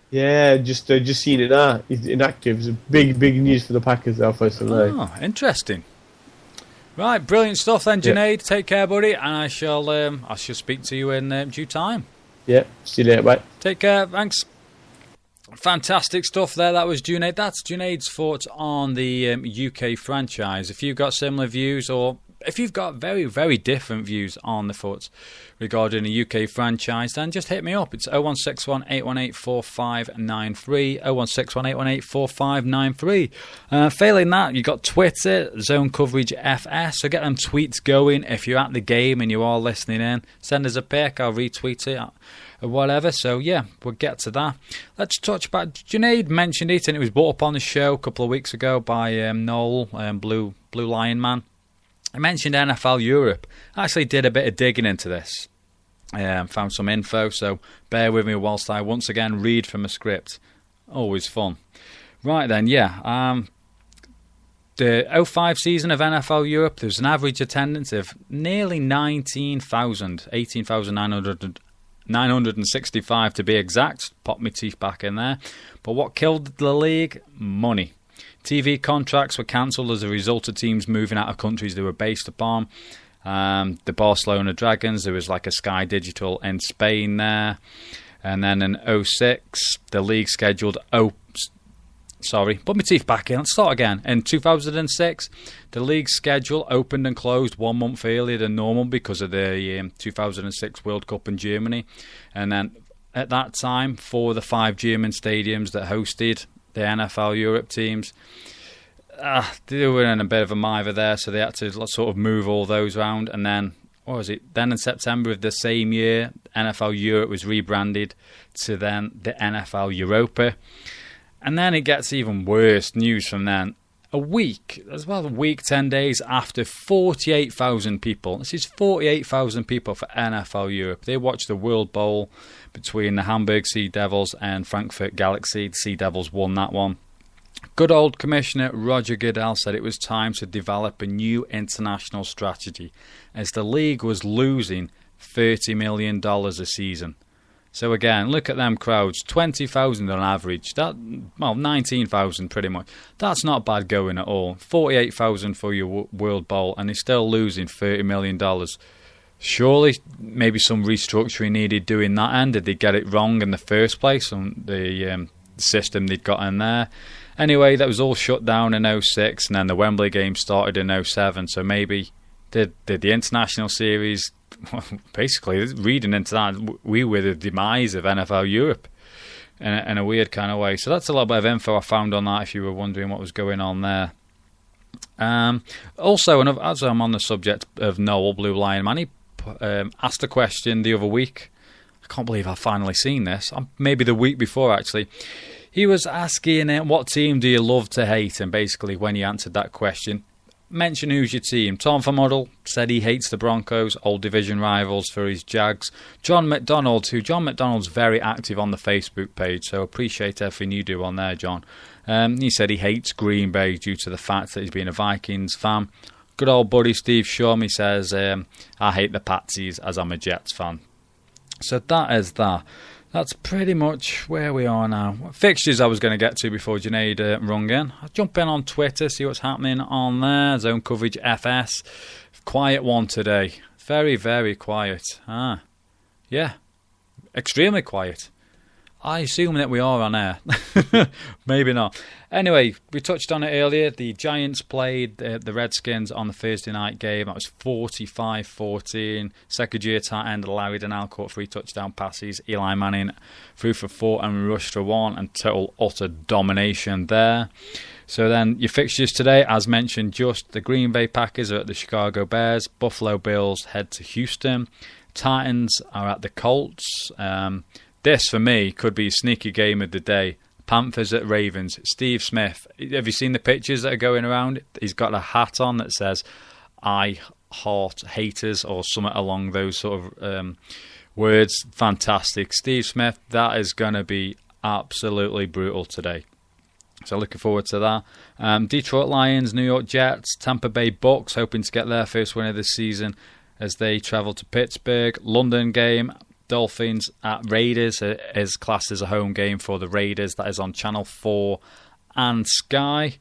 Yeah, just seen it now. He's inactive. It's a big news for the Packers there first of all. Oh, interesting. Right, brilliant stuff then, Junaid. Yeah. Take care, buddy, and I shall speak to you in due time. Yeah, see you later, bye. Take care, thanks. Fantastic stuff there. That was Junaid. That's Junaid's thoughts on the UK franchise. If you've got similar views, or if you've got very, very different views on the thoughts regarding the UK franchise, then just hit me up. It's 0161 818 4593, 0161 818 4593. Failing that, you've got Twitter, Zone Coverage FS, so get them tweets going. If you're at the game and you are listening in, send us a pic, I'll retweet it, or whatever. So yeah, we'll get to that. Let's touch back. Junaid mentioned it, and it was brought up on the show a couple of weeks ago by Noel, Blue Lion Man. I mentioned NFL Europe. I actually did a bit of digging into this. Found some info, so bear with me whilst I once again read from a script. Always fun. Right then, the the 05 season of NFL Europe, there was an average attendance of nearly 19,000, 18,965 to be exact. Pop my teeth back in there. But what killed the league? Money. TV contracts were cancelled as a result of teams moving out of countries they were based upon. The Barcelona Dragons, there was like a Sky Digital in Spain there. And then in 06, the league scheduled... put my teeth back in. Let's start again. In 2006, the league schedule opened and closed 1 month earlier than normal because of the 2006 World Cup in Germany. And then at that time, 4 of the 5 German stadiums that hosted the NFL Europe teams, they were in a bit of a mither there, so they had to sort of move all those around. And then, what was it? Then in September of the same year, NFL Europe was rebranded to then the NFL Europa. And then it gets even worse news from then. A week, 10 days after 48,000 people. This is 48,000 people for NFL Europe. They watched the World Bowl between the Hamburg Sea Devils and Frankfurt Galaxy. The Sea Devils won that one. Good old Commissioner Roger Goodell said it was time to develop a new international strategy as the league was losing $30 million a season. So again, look at them crowds, 20,000 on average. 19,000 pretty much. That's not bad going at all. 48,000 for your World Bowl, and they're still losing $30 million. Surely, maybe some restructuring needed doing that end. Did they get it wrong in the first place on the system they'd got in there? Anyway, that was all shut down in 06, and then the Wembley game started in 07. So maybe did the international series... Basically, reading into that, we were the demise of NFL Europe in a weird kind of way. So that's a little bit of info I found on that if you were wondering what was going on there. Also, and as I'm on the subject of Noel, Blue Lion Man, he asked a question the other week. I can't believe I've finally seen this. Maybe the week before, actually. He was asking, what team do you love to hate? And basically, when he answered that question, mention who's your team. Tom from Huddle said he hates the Broncos, old division rivals for his Jags. John McDonald's very active on the Facebook page, so appreciate everything you do on there, John. He said he hates Green Bay due to the fact that he's been a Vikings fan. Good old buddy Steve Shum, he says, I hate the Patsies as I'm a Jets fan. So that is that. That's pretty much where we are now. Fixtures I was going to get to before Junaid rung in. I'll jump in on Twitter, see what's happening on there. Zone Coverage FS. Quiet one today. Very, very quiet. Yeah. Extremely quiet. I assume that we are on air. Maybe not. Anyway, we touched on it earlier. The Giants played the Redskins on the Thursday night game. That was 45-14. Second-year tight end Larry Donnell caught 3 touchdown passes. Eli Manning threw for 4 and rushed for 1, and total utter domination there. So then your fixtures today, as mentioned, just the Green Bay Packers are at the Chicago Bears. Buffalo Bills head to Houston. Titans are at the Colts. This, for me, could be a sneaky game of the day. Panthers at Ravens. Steve Smith. Have you seen the pictures that are going around? He's got a hat on that says, I heart haters, or something along those sort of words. Fantastic. Steve Smith, that is going to be absolutely brutal today. So looking forward to that. Detroit Lions, New York Jets, Tampa Bay Bucks, hoping to get their first win of the season as they travel to Pittsburgh. London game. Dolphins at Raiders is classed as a home game for the Raiders. That is on Channel 4 and Sky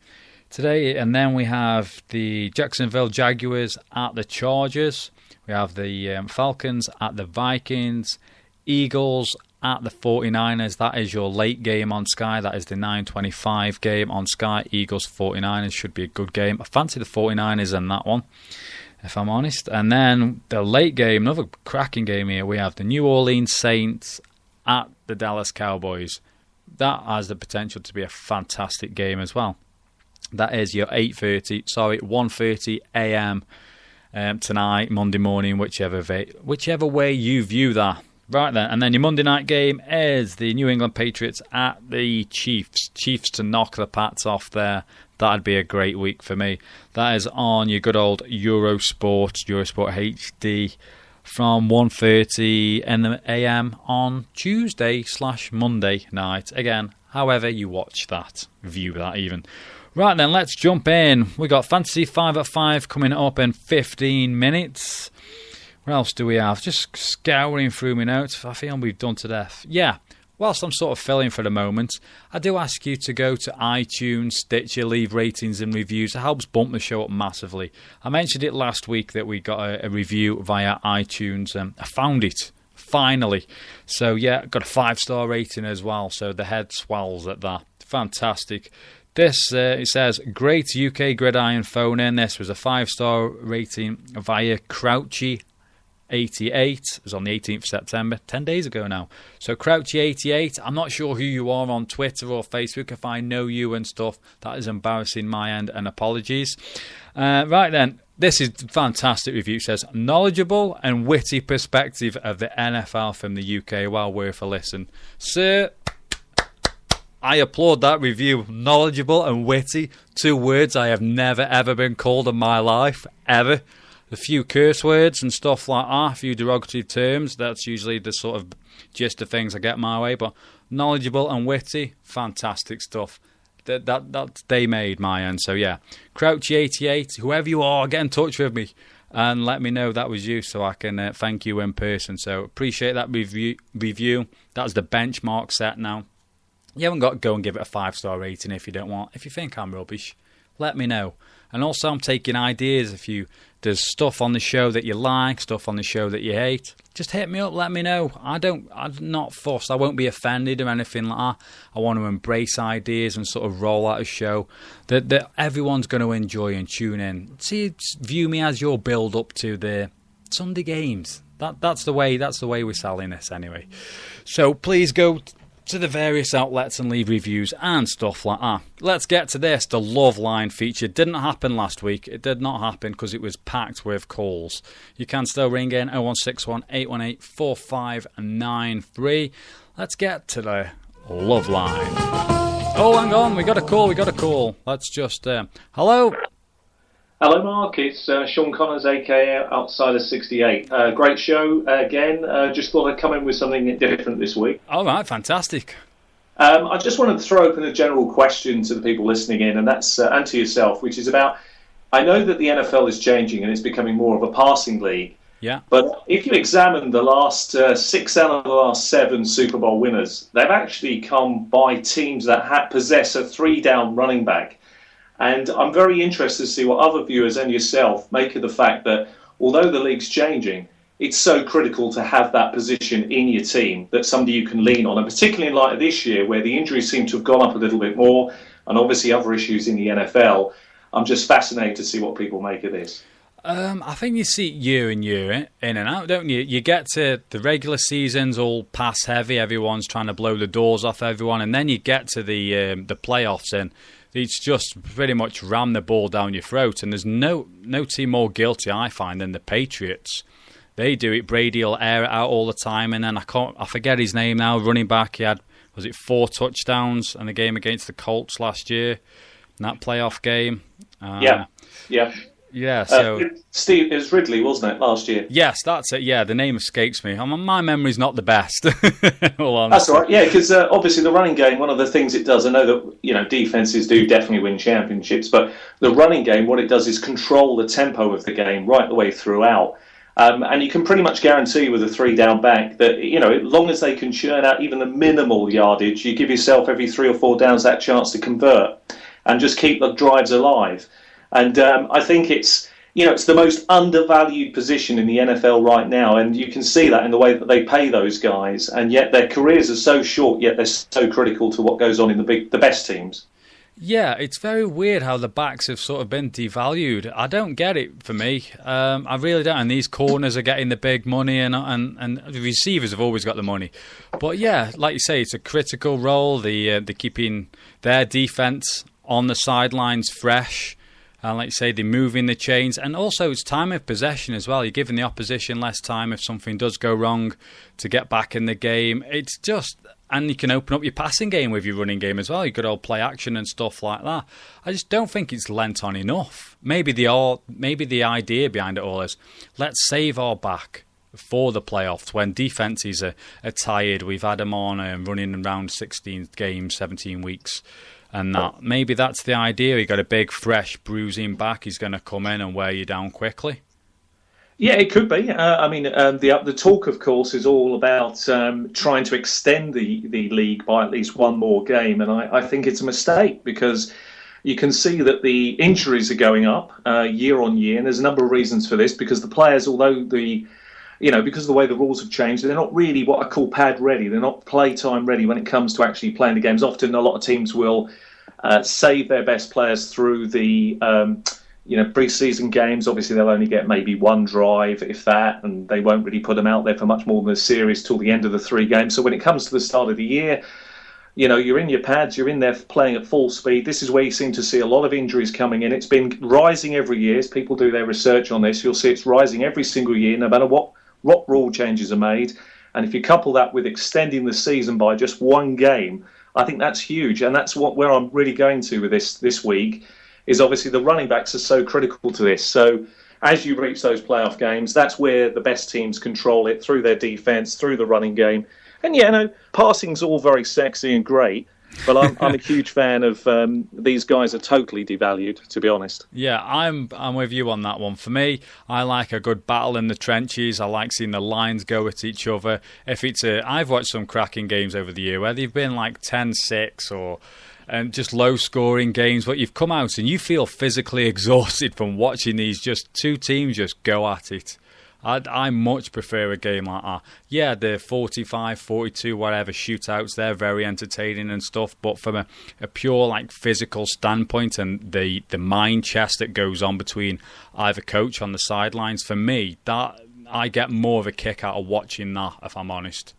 today. And then we have the Jacksonville Jaguars at the Chargers. We have the Falcons at the Vikings. Eagles at the 49ers. That is your late game on Sky. That is the 9:25 game on Sky. Eagles 49ers should be a good game. I fancy the 49ers in that one, if I'm honest. And then the late game, another cracking game here, we have the New Orleans Saints at the Dallas Cowboys. That has the potential to be a fantastic game as well. That is your 1:30 a.m. Tonight, Monday morning, whichever way you view that. Right then, and then your Monday night game is the New England Patriots at the Chiefs. Chiefs to knock the Pats off there. That'd be a great week for me. That is on your good old Eurosport HD from 1:30 a.m. on Tuesday/Monday night. Again, however you watch that, view that even. Right then, let's jump in. We got Fantasy 5 at 5 coming up in 15 minutes. What else do we have? Just scouring through my notes. I feel we've done to death. Yeah. Whilst I'm sort of filling for the moment, I do ask you to go to iTunes, Stitcher, leave ratings and reviews. It helps bump the show up massively. I mentioned it last week that we got a review via iTunes. I found it, finally. So, yeah, got a 5-star rating as well, so the head swells at that. Fantastic. This, it says, great UK gridiron phone in. This was a 5-star rating via Crouchy 88. It was on the 18th of September, 10 days ago now. So Crouchy 88, I'm not sure who you are on Twitter or Facebook. If I know you and stuff, that is embarrassing my end, and apologies. Right then, this is a fantastic review. It says, knowledgeable and witty perspective of the NFL from the UK. Well worth a listen. Sir, I applaud that review. Knowledgeable and witty. 2 words I have never ever been called in my life, ever. A few curse words and stuff like that, a few derogatory terms. That's usually the sort of gist of things I get my way. But knowledgeable and witty, fantastic stuff. That they made my end. So yeah, Crouchy88, whoever you are, get in touch with me and let me know that was you, so I can thank you in person. So appreciate that review. That's the benchmark set now. You haven't got to go and give it a 5-star rating if you don't want. If you think I'm rubbish, let me know. And also, I'm taking ideas. If there's stuff on the show that you like, stuff on the show that you hate, just hit me up, let me know. I'm not fussed. I won't be offended or anything like that. I want to embrace ideas and sort of roll out a show that everyone's going to enjoy and tune in. View me as your build up to the Sunday games. That's the way we're selling this anyway. So please go to the various outlets and leave reviews and stuff like that. Let's get to this. The Love Line feature didn't happen last week. It did not happen because it was packed with calls. You can still ring in 0161 818 4593. Let's get to the Love Line. Oh, hang on. We got a call. Let's just... hello? Hello, Mark. It's Sean Connors, a.k.a. Outsider 68. Great show again. Just thought I'd come in with something different this week. All right, fantastic. I just wanted to throw open a general question to the people listening in, and that's and to yourself, which is about, I know that the NFL is changing and it's becoming more of a passing league. Yeah. But if you examine the last 6 out of the last 7 Super Bowl winners, they've actually come by teams that possess a 3-down running back. And I'm very interested to see what other viewers and yourself make of the fact that although the league's changing, it's so critical to have that position in your team, that somebody you can lean on. And particularly in light of this year, where the injuries seem to have gone up a little bit more, and obviously other issues in the NFL, I'm just fascinated to see what people make of this. I think you see year in and out, don't you? You get to the regular seasons all pass heavy, everyone's trying to blow the doors off everyone, and then you get to the playoffs and it's just pretty much ram the ball down your throat. And there's no team more guilty, I find, than the Patriots. They do it. Brady will air it out all the time, and then I forget his name now. Running back, he had 4 touchdowns in the game against the Colts last year, in that playoff game. Yeah, so... Steve, it was Ridley, wasn't it, last year? Yes, that's it, yeah, the name escapes me. My memory's not the best. That's all right, yeah, because obviously the running game, one of the things it does, I know that defences do definitely win championships, but the running game, what it does is control the tempo of the game right the way throughout. And you can pretty much guarantee with a 3-down back that, as long as they can churn out even the minimal yardage, you give yourself every 3 or 4 downs that chance to convert and just keep the drives alive. And I think it's the most undervalued position in the NFL right now, and you can see that in the way that they pay those guys, and yet their careers are so short, yet they're so critical to what goes on in the best teams. Yeah, it's very weird how the backs have sort of been devalued. I don't get it for me. I really don't. And these corners are getting the big money, and the receivers have always got the money. But yeah, like you say, it's a critical role. They're keeping their defense on the sidelines fresh. And like you say, they're moving the chains. And also, it's time of possession as well. You're giving the opposition less time if something does go wrong to get back in the game. It's just... And you can open up your passing game with your running game as well. You could all play action and stuff like that. I just don't think it's lent on enough. Maybe the idea behind it all is, let's save our back for the playoffs when defences are tired. We've had them on running around 16 games, 17 weeks. And that maybe that's the idea. You got a big, fresh, bruising back. He's going to come in and wear you down quickly. Yeah, it could be. The talk, of course, is all about trying to extend the league by at least one more game, and I think it's a mistake because you can see that the injuries are going up year on year, and there's a number of reasons for this. Because the players, although because of the way the rules have changed, they're not really what I call pad ready. They're not playtime ready when it comes to actually playing the games. Often, a lot of teams will save their best players through the pre-season games. Obviously, they'll only get maybe one drive, if that, and they won't really put them out there for much more than a series till the end of the 3 games. So when it comes to the start of the year, you're in your pads, you're in there playing at full speed. This is where you seem to see a lot of injuries coming in. It's been rising every year. As people do their research on this, you'll see it's rising every single year, no matter what rule changes are made. And if you couple that with extending the season by just 1 game, I think that's huge. And that's where I'm really going to with this week, is obviously the running backs are so critical to this. So as you reach those playoff games, that's where the best teams control it through their defense, through the running game. And passing's all very sexy and great, but I'm a huge fan of these guys are totally devalued, to be honest. Yeah, I'm with you on that one. For me, I like a good battle in the trenches. I like seeing the lines go at each other. I've watched some cracking games over the year where they've been like 10-6 or just low-scoring games, but you've come out and you feel physically exhausted from watching these just 2 teams just go at it. I much prefer a game like that. Yeah, the 45, 42, whatever shootouts, they're very entertaining and stuff, but from a pure physical standpoint and the mind chess that goes on between either coach on the sidelines, for me, that I get more of a kick out of watching that, if I'm honest.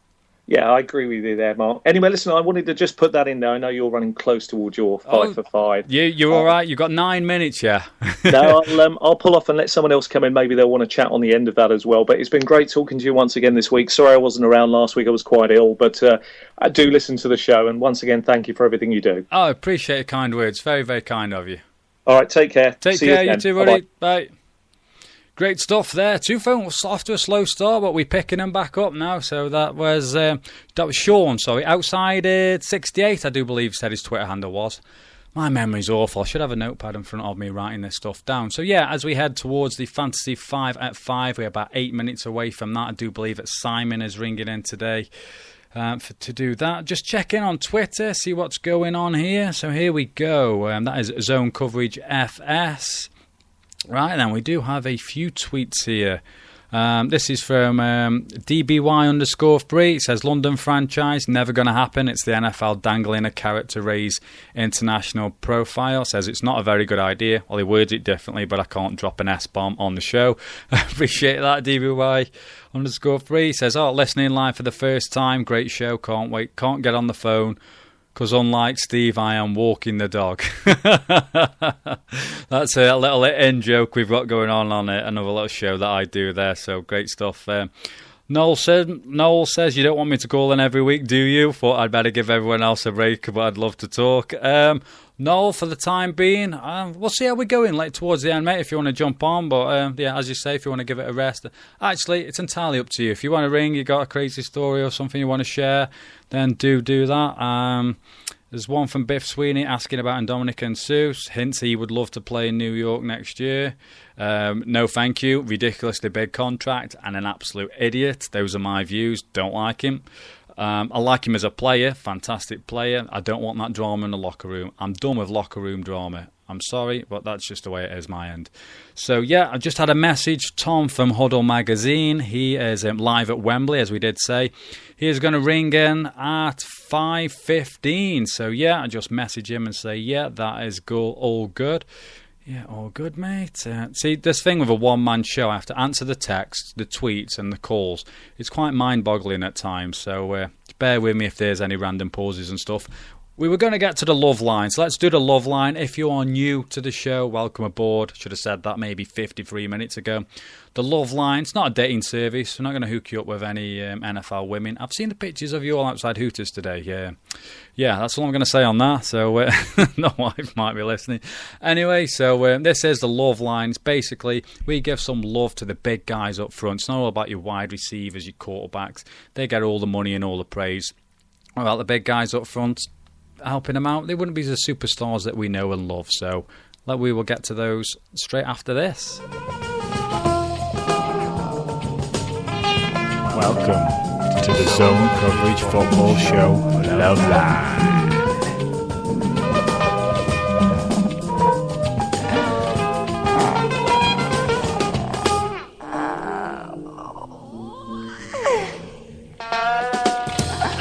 Yeah, I agree with you there, Mark. Anyway, listen, I wanted to just put that in there. I know you're running close towards your 5 for 5. You're all right? You've got 9 minutes, yeah? No, I'll pull off and let someone else come in. Maybe they'll want to chat on the end of that as well. But it's been great talking to you once again this week. Sorry I wasn't around last week. I was quite ill. But I do listen to the show. And once again, thank you for everything you do. Oh, I appreciate your kind words. Very, very kind of you. All right, take care. Take care, you too, buddy. Bye. Great stuff there. 2 phones off to a slow start, but we're picking them back up now. So that was Sean, outside 68, I do believe said his Twitter handle was. My memory's awful. I should have a notepad in front of me writing this stuff down. So yeah, as we head towards the Fantasy 5 at 5, we're about 8 minutes away from that. I do believe that Simon is ringing in today to do that. Just check in on Twitter, see what's going on here. So here we go. That is Zone Coverage FS. Right, then we do have a few tweets here. This is from DBY_3. It says, London franchise, never going to happen. It's the NFL dangling a carrot to raise international profile. Says it's not a very good idea. Well, he words it differently, but I can't drop an S-bomb on the show. I appreciate that, DBY_3. Says, listening live for the first time. Great show. Can't wait. Can't get on the phone. Because unlike Steve, I am walking the dog. That's a little in-joke we've got going on another little show that I do there. So great stuff. Noel says, you don't want me to call in every week, do you? Thought I'd better give everyone else a break, but I'd love to talk. Noel, for the time being, we'll see how we're going towards the end, mate, if you want to jump on. But yeah, as you say, if you want to give it a rest. Actually, it's entirely up to you. If you want to ring, you got a crazy story or something you want to share, then do that. There's one from Biff Sweeney asking about Ndamukong Suh. Hints he would love to play in New York next year. No thank you. Ridiculously big contract and an absolute idiot. Those are my views. Don't like him. I like him as a player. Fantastic player. I don't want that drama in the locker room. I'm done with locker room drama. I'm sorry, but that's just the way it is my end. So, yeah, I just had a message. Tom from Huddle Magazine. He is live at Wembley, as we did say. He is going to ring in at 5:15. So, yeah, I just message him and say, yeah, that is all good. Yeah, all good, mate. See, this thing with a one-man show, I have to answer the texts, the tweets, and the calls. It's quite mind-boggling at times, so bear with me if there's any random pauses and stuff. We were going to get to the love line, so let's do the love line. If you are new to the show, welcome aboard. Should have said that maybe 53 minutes ago. The love line, it's not a dating service. We're not going to hook you up with any NFL women. I've seen the pictures of you all outside Hooters today. Yeah, that's all I'm going to say on that. So, no wife might be listening. Anyway, so this is the love line. It's basically, we give some love to the big guys up front. It's not all about your wide receivers, your quarterbacks. They get all the money and all the praise. What about the big guys up front? Helping them out, they wouldn't be the superstars that we know and love. So we will get to those straight after this. Welcome to the Zone Coverage Football Show Love Line.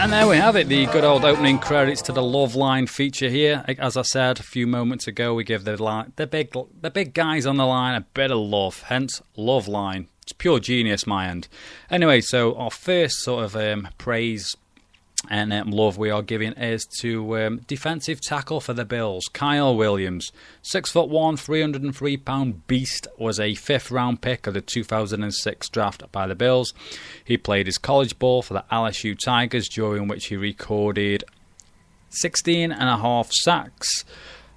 And there we have it, the good old opening credits to the Love Line feature here. As I said a few moments ago, we give the big guys on the line a bit of love, hence Love Line. It's pure genius, my end. Anyway, so our first sort of praise and love we are giving is to defensive tackle for the Bills, Kyle Williams. 6'1", 303-pound beast, was a 5th round pick of the 2006 draft by the Bills. He played his college ball for the LSU Tigers, during which he recorded 16.5 sacks.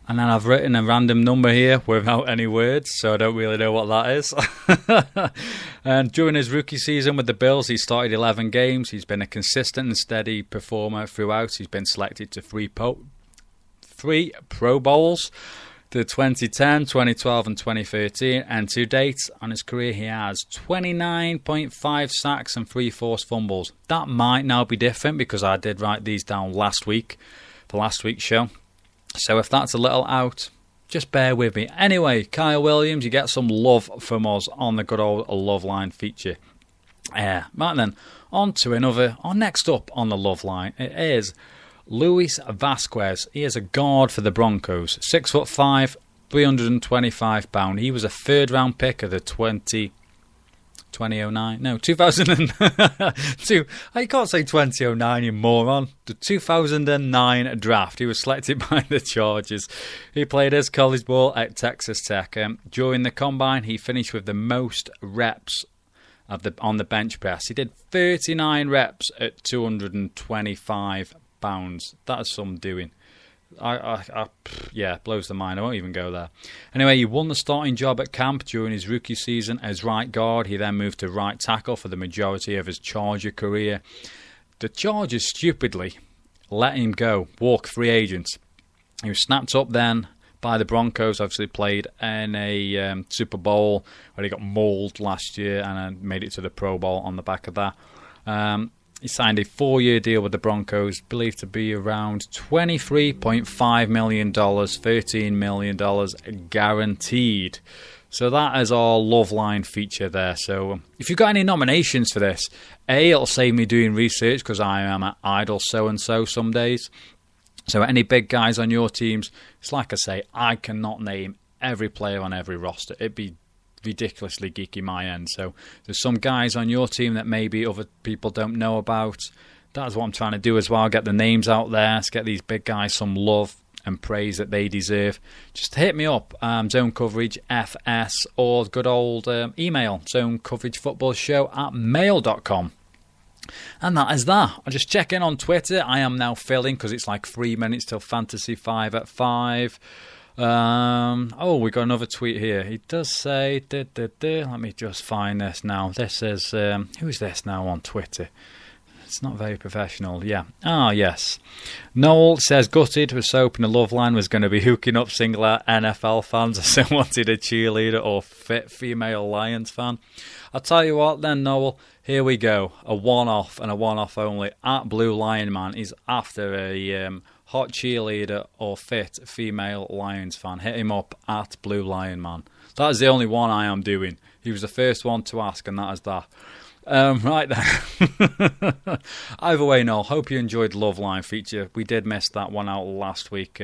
And then I've written a random number here without any words, so I don't really know what that is. And during his rookie season with the Bills, he started 11 games. He's been a consistent and steady performer throughout. He's been selected to three Pro Bowls, the 2010, 2012 and 2013. And to date, on his career, he has 29.5 sacks and 3 forced fumbles. That might now be different because I did write these down last week for last week's show. So if that's a little out, just bear with me. Anyway, Kyle Williams, you get some love from us on the good old Love Line feature. Right then, on to next up on the Love Line, it is Luis Vasquez. He is a guard for the Broncos, 6'5", 325-pound. He was a 3rd round pick of the 2002. I can't say 2009, you moron. The 2009 draft. He was selected by the Chargers. He played his college ball at Texas Tech. During the combine, he finished with the most reps on the bench press. He did 39 reps at 225 pounds. That is some doing. Blows the mind. I won't even go there. Anyway, he won the starting job at camp during his rookie season as right guard. He then moved to right tackle for the majority of his Charger career. The Chargers stupidly let him go, walk free agent. He was snapped up then by the Broncos. Obviously played in a Super Bowl where he got mauled last year and made it to the Pro Bowl on the back of that. He signed a 4-year deal with the Broncos, believed to be around $23.5 million, $13 million guaranteed. So that is our Love Line feature there. So if you've got any nominations for this, it'll save me doing research because I am at idle so-and-so some days. So any big guys on your teams, it's like I say, I cannot name every player on every roster. It'd be ridiculously geeky my end. So there's some guys on your team that maybe other people don't know about. That's what I'm trying to do as well, get the names out there, let's get these big guys some love and praise that they deserve. Just hit me up, Zone Coverage FS, or good old email, zonecouragefootballshow@mail.com. And that is that. I'll just check in on Twitter. I am now filling because it's like 3 minutes till Fantasy 5 at 5. We got another tweet here. He does say, let me just find this now. This is, who is this now on Twitter? It's not very professional. Yeah. Yes. Noel says, gutted, was hoping the Love Line was going to be hooking up singular NFL fans. I still wanted a cheerleader or fit female Lions fan. I'll tell you what then, Noel. Here we go. A one-off and a one-off only. At Blue Lion Man is after a hot cheerleader or fit female Lions fan. Hit him up at Blue Lion Man. That is the only one I am doing. He was the first one to ask, and that is that. Right then. Either way, Noel, hope you enjoyed Love Line feature. We did miss that one out last week.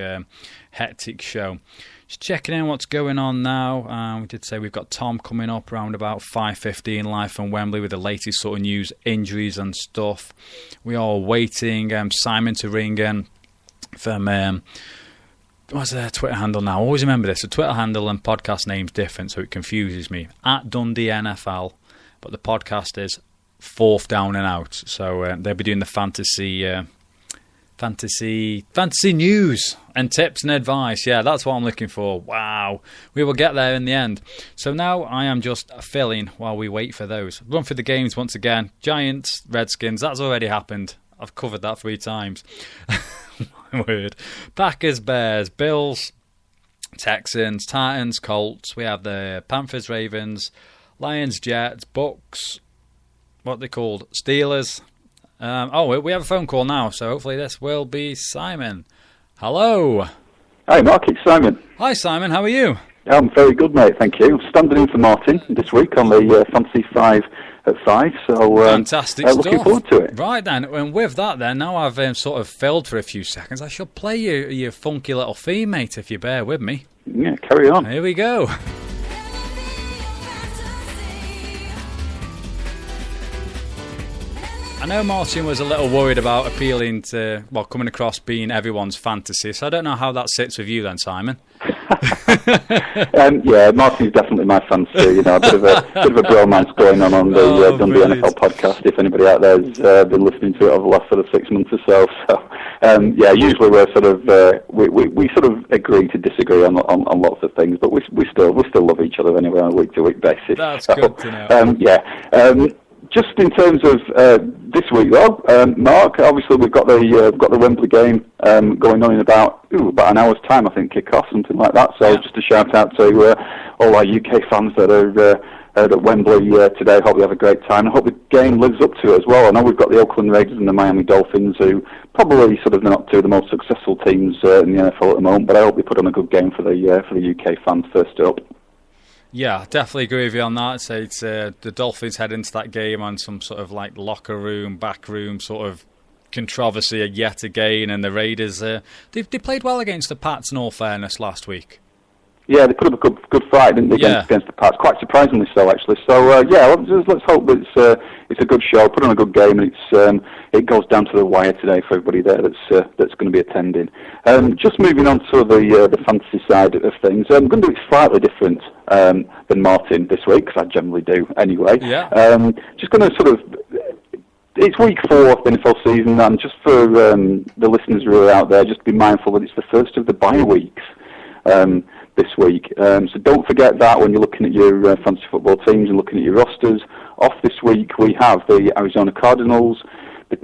Hectic show. Just checking in what's going on now. We did say we've got Tom coming up around about 5:15 live from Wembley with the latest sort of news, injuries and stuff. We are waiting Simon to ring in from what's their Twitter handle now? I always remember this. The Twitter handle and podcast name's different, so it confuses me. At Dundee NFL, but the podcast is Fourth Down and Out. So they'll be doing the fantasy news and tips and advice. Yeah, that's what I'm looking for. Wow, we will get there in the end. So now I am just filling while we wait for those. Run through the games once again. Giants, Redskins, that's already happened. I've covered that 3 times. My word. Packers, Bears, Bills, Texans, Titans, Colts. We have the Panthers, Ravens, Lions, Jets, Bucks, what they called, Steelers. We have a phone call now, so hopefully this will be Simon. Hello. Hi, Mark. It's Simon. Hi, Simon. How are you? I'm very good, mate. Thank you. Standing in for Martin this week on the Fantasy 5 at 5. So fantastic stuff. Looking forward to it. Right then, and with that, then now I've sort of filled for a few seconds. I shall play your funky little theme, mate. If you bear with me. Yeah, carry on. Here we go. I know Martin was a little worried about appealing to, coming across being everyone's fantasy, so I don't know how that sits with you then, Simon. Yeah, Martin's definitely my fantasy. A bit of a bromance going on the Dundee NFL podcast. If anybody out there's been listening to it over the last sort of 6 months or so. Usually we're sort of we sort of agree to disagree on lots of things, but we still love each other anyway on a week to week basis. That's good to know. Just in terms of this week, though, Mark, obviously we've got the Wembley game going on in about an hour's time, I think, kick-off, something like that. So just a shout-out to all our UK fans that are at Wembley today. Hope you have a great time. I hope the game lives up to it as well. I know we've got the Oakland Raiders and the Miami Dolphins, who probably sort of not two of the most successful teams in the NFL at the moment, but I hope they put on a good game for the UK fans first up. Yeah, definitely agree with you on that. So it's the Dolphins head into that game on some sort of like locker room, back room sort of controversy yet again, and the Raiders they played well against the Pats in all fairness last week. Yeah, they put up a good fight, didn't they, against the Pats? Quite surprisingly so, actually. So let's hope that it's a good show. Put on a good game, and it goes down to the wire today for everybody there that's going to be attending. Just moving on to the fantasy side of things, I'm going to do it slightly different than Martin this week, because I generally do anyway. Yeah. Just going to sort of. It's week 4 of the NFL season, and just for the listeners who are out there, just be mindful that it's the first of the bye weeks. This week. So don't forget that when you're looking at your fantasy football teams and looking at your rosters. Off this week we have the Arizona Cardinals,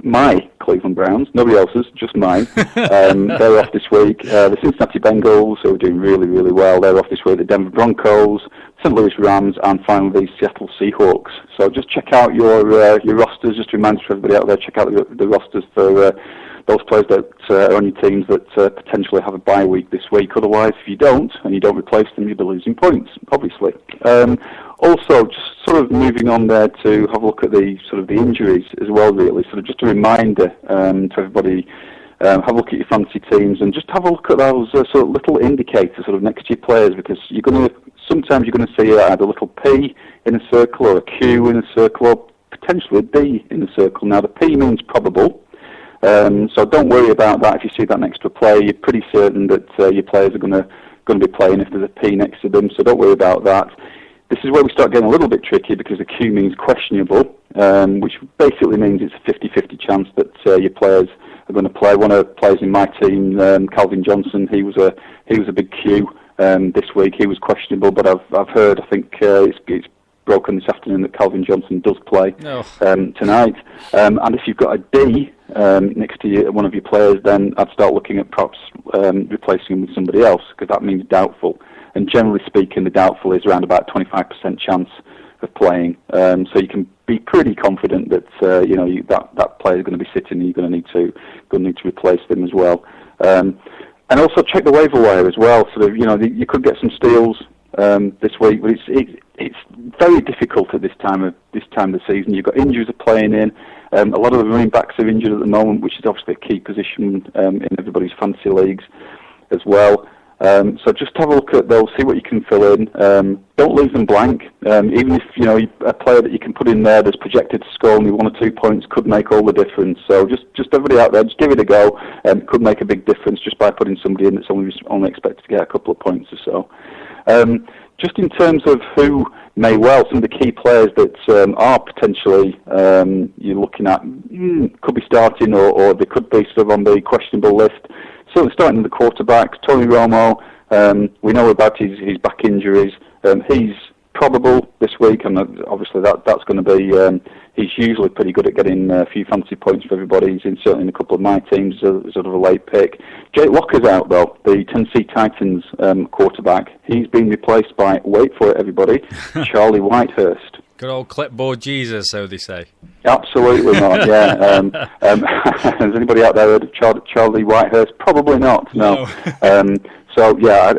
my Cleveland Browns, nobody else's, just mine. They're off this week. The Cincinnati Bengals, who are doing really, really well, they're off this week. The Denver Broncos, St. Louis Rams, and finally the Seattle Seahawks. So just check out your rosters. Just a reminder for everybody out there, check out the rosters for those players that are on your teams that potentially have a bye week this week. Otherwise, if you don't, and you don't replace them, you'll be losing points, obviously. Also, just sort of moving on there to have a look at the sort of the injuries as well, really. Sort of just a reminder to everybody, have a look at your fantasy teams and just have a look at those sort of little indicators sort of next to your players, because sometimes you're going to see either a little P in a circle or a Q in a circle or potentially a D in a circle. Now, the P means probable. So don't worry about that. If you see that next to a player, you're pretty certain that your players are going to be playing if there's a P next to them, so don't worry about that. This is where we start getting a little bit tricky, because the Q means questionable, which basically means it's a 50-50 chance that your players are going to play. One of the players in my team, Calvin Johnson, he was a big Q this week. He was questionable, but I've heard, I think it's broken this afternoon, that Calvin Johnson does play tonight. And if you've got a D next to one of your players, then I'd start looking at perhaps replacing him with somebody else, because that means doubtful. And generally speaking, the doubtful is around about 25% chance of playing. So you can be pretty confident that that player is going to be sitting, and you're going to need to replace them as well. And also check the waiver wire as well. Sort of, you could get some steals this week, but it's very difficult at this time of the season. You've got injuries are playing in. A lot of the running backs are injured at the moment, which is obviously a key position in everybody's fantasy leagues as well. So just have a look at those, see what you can fill in. Don't leave them blank. Even if a player that you can put in there that's projected to score only 1 or 2 points could make all the difference. So just everybody out there, just give it a go. It could make a big difference just by putting somebody in that's only expected to get a couple of points or so. Just in terms of who may well, some of the key players that are potentially you're looking at could be starting or they could be sort of on the questionable list. So starting with the quarterbacks, Tony Romo, we know about his back injuries. He's probable this week, and obviously that's going to be. He's usually pretty good at getting a few fancy points for everybody. He's certainly in a couple of my teams as sort of a late pick. Jake Locker's out though, the Tennessee Titans quarterback. He's been replaced by, wait for it everybody, Charlie Whitehurst. Good old clipboard Jesus, so they say. Absolutely not, yeah. Has anybody out there heard of Charlie Whitehurst? Probably not, no. So, yeah,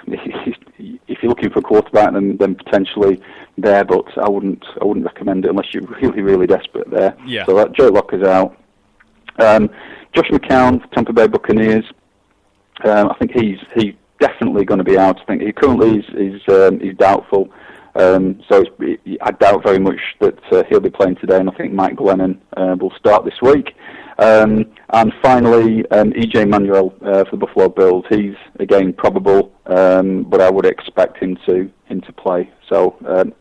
if you're looking for a quarterback, then potentially there, but I wouldn't recommend it unless you're really, really desperate there. Yeah. So Joe Locker's out. Josh McCown, Tampa Bay Buccaneers. I think he's definitely going to be out. I think he currently is doubtful. So I doubt very much that he'll be playing today, and I think Mike Glennon will start this week. And finally, E.J. Manuel for the Buffalo Bills. He's again probable, but I would expect him to play. So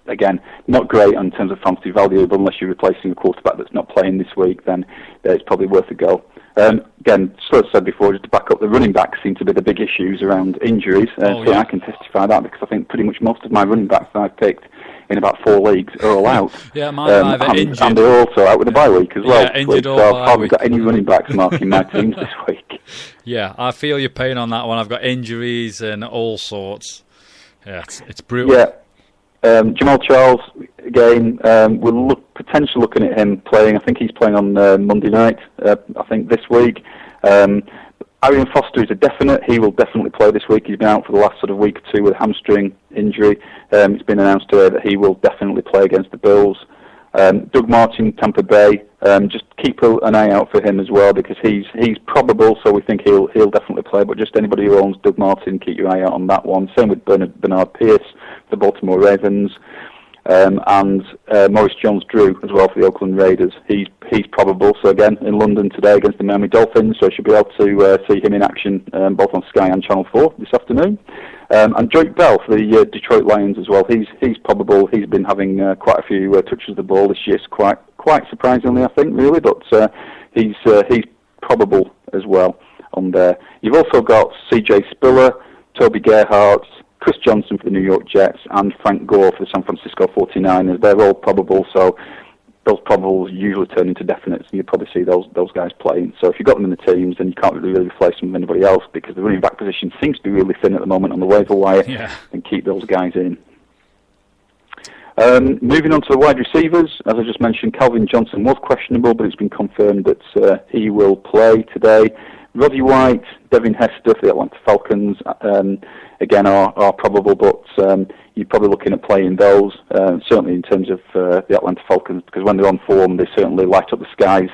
again, not great in terms of fantasy value, but unless you're replacing a quarterback that's not playing this week, then it's probably worth a go. Again, as I said before, just to back up, the running backs seem to be the big issues around injuries. So I can testify that because I think pretty much most of my running backs that I've picked in about 4 leagues are all out. Yeah, mine are injured. And they're also out with a bye week as well. Yeah, injured all so bye I haven't week. got any running backs marking my teams this week. Yeah, I feel your pain on that one. I've got injuries and all sorts. Yeah, it's brutal. Yeah. Jamal Charles, again, we're potentially looking at him playing. I think he's playing on Monday night, I think this week. Arian Foster is a definite. He will definitely play this week. He's been out for the last sort of week or two with a hamstring injury. It's been announced today that he will definitely play against the Bills. Doug Martin, Tampa Bay, just keep an eye out for him as well because he's probable, so we think he'll definitely play. But just anybody who owns Doug Martin, keep your eye out on that one. Same with Bernard Pierce, the Baltimore Ravens, and Maurice Jones-Drew as well for the Oakland Raiders. He's probable. So again, in London today against the Miami Dolphins, so I should be able to see him in action both on Sky and Channel 4 this afternoon. And Drake Bell for the Detroit Lions as well. He's probable. He's been having quite a few touches of the ball this year, quite surprisingly, I think, really. But he's probable as well on there. You've also got C.J. Spiller, Toby Gerhardt, Chris Johnson for the New York Jets, and Frank Gore for the San Francisco 49ers. They're all probable, so those probables usually turn into definites, and you probably see those guys playing. So if you've got them in the teams, then you can't really replace them with anybody else because the running back position seems to be really thin at the moment on the waiver wire, and keep those guys in. Moving on to the wide receivers, as I just mentioned, Calvin Johnson was questionable, but it's been confirmed that he will play today. Roddy White, Devin Hester for the Atlanta Falcons, again are probable, but you're probably looking at playing those, certainly in terms of the Atlanta Falcons, because when they're on form, they certainly light up the skies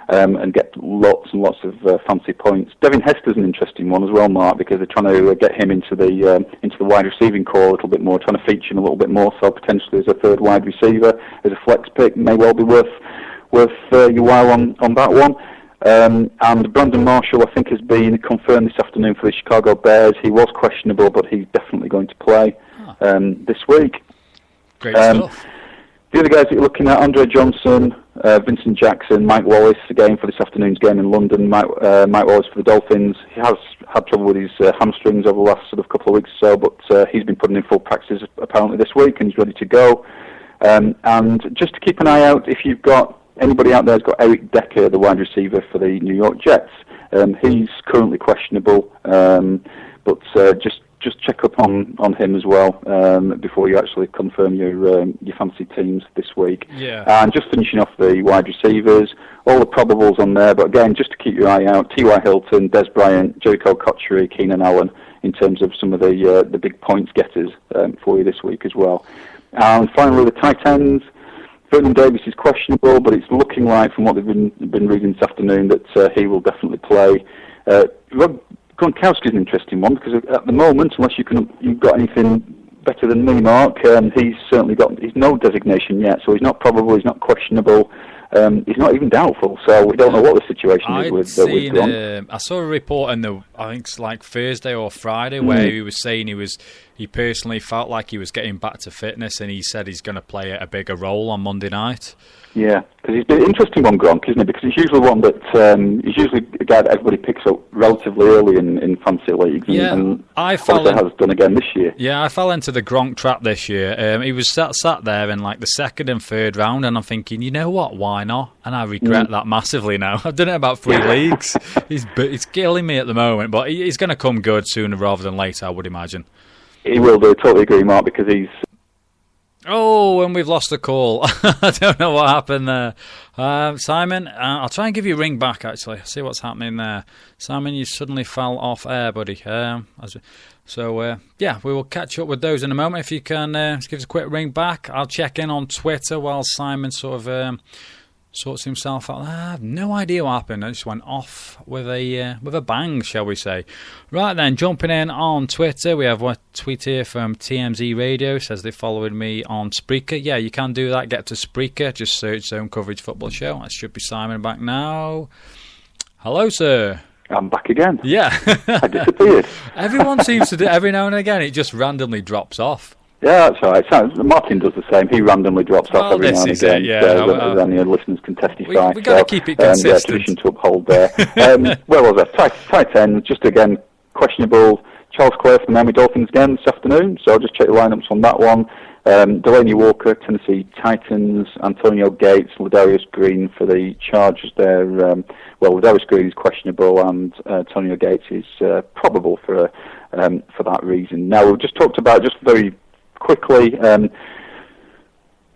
and get lots and lots of fancy points. Devin Hester's an interesting one as well, Mark, because they're trying to get him into the wide receiving core a little bit more, trying to feature him a little bit more, so potentially as a third wide receiver, as a flex pick, may well be worth your while on that one. And Brandon Marshall, I think, has been confirmed this afternoon for the Chicago Bears. He was questionable, but he's definitely going to play this week. Great stuff. The other guys that you're looking at, Andre Johnson, Vincent Jackson, Mike Wallace, again for this afternoon's game in London. Mike Wallace for the Dolphins. He has had trouble with his hamstrings over the last sort of couple of weeks or so, but he's been putting in full practice apparently this week, and he's ready to go. And just to keep an eye out, if you've got anybody out there has got Eric Decker, the wide receiver for the New York Jets. He's currently questionable, but just check up on him as well before you actually confirm your fantasy teams this week. Yeah. And just finishing off the wide receivers, all the probables on there, but again, just to keep your eye out, T.Y. Hilton, Des Bryant, Jericho Cotchery, Keenan Allen, in terms of some of the big points getters for you this week as well. And finally, the tight ends. Vernon Davis is questionable, but it's looking like, from what they've been reading this afternoon, that he will definitely play. Gronkowski's an interesting one because at the moment, unless you've got anything better than me, Mark, he's no designation yet, so he's not probable, he's not questionable. He's not even doubtful, so we don't know what the situation is with Gronk. I saw a report I think it's like Thursday or Friday, where he was saying he personally felt like he was getting back to fitness, and he said he's going to play a bigger role on Monday night. Yeah, because he's been an interesting one, Gronk, isn't it? Because he's usually one that he's usually a guy that everybody picks up relatively early in fantasy leagues, and has done again this year. Yeah, I fell into the Gronk trap this year. He was sat there in like the second and third round, and I'm thinking, you know what, why not? And I regret that massively now. I've done it about 3 leagues. He's killing me at the moment, but he's going to come good sooner rather than later, I would imagine. He will do. Totally agree, Mark, because he's... Oh, and we've lost the call. I don't know what happened there. Simon, I'll try and give you a ring back, actually. See what's happening there. Simon, you suddenly fell off air, buddy. We will catch up with those in a moment. If you can just give us a quick ring back, I'll check in on Twitter while Simon sort of sorts himself out. I have no idea what happened. I just went off with a bang, shall we say. Right then, jumping in on Twitter, we have a tweet here from TMZ Radio. Says they're following me on Spreaker. Yeah, you can do that. Get to Spreaker. Just search Zone Coverage Football Show. That should be Simon back now. Hello, sir. I'm back again. Yeah. I disappeared. Everyone seems to do every now and again. It just randomly drops off. Yeah, that's all right. Martin does the same. He randomly drops off every now and again. Any listeners can testify. We've got to keep it consistent. Tradition to uphold there. Where was I? Tight end, just again, questionable. Charles Clay from the Miami Dolphins again this afternoon, so I'll just check the lineups on that one. Delaney Walker, Tennessee Titans, Antonio Gates, Ladarius Green for the Chargers there. Ladarius Green is questionable and Antonio Gates is probable for that reason. Now, we've just talked about, just very quickly,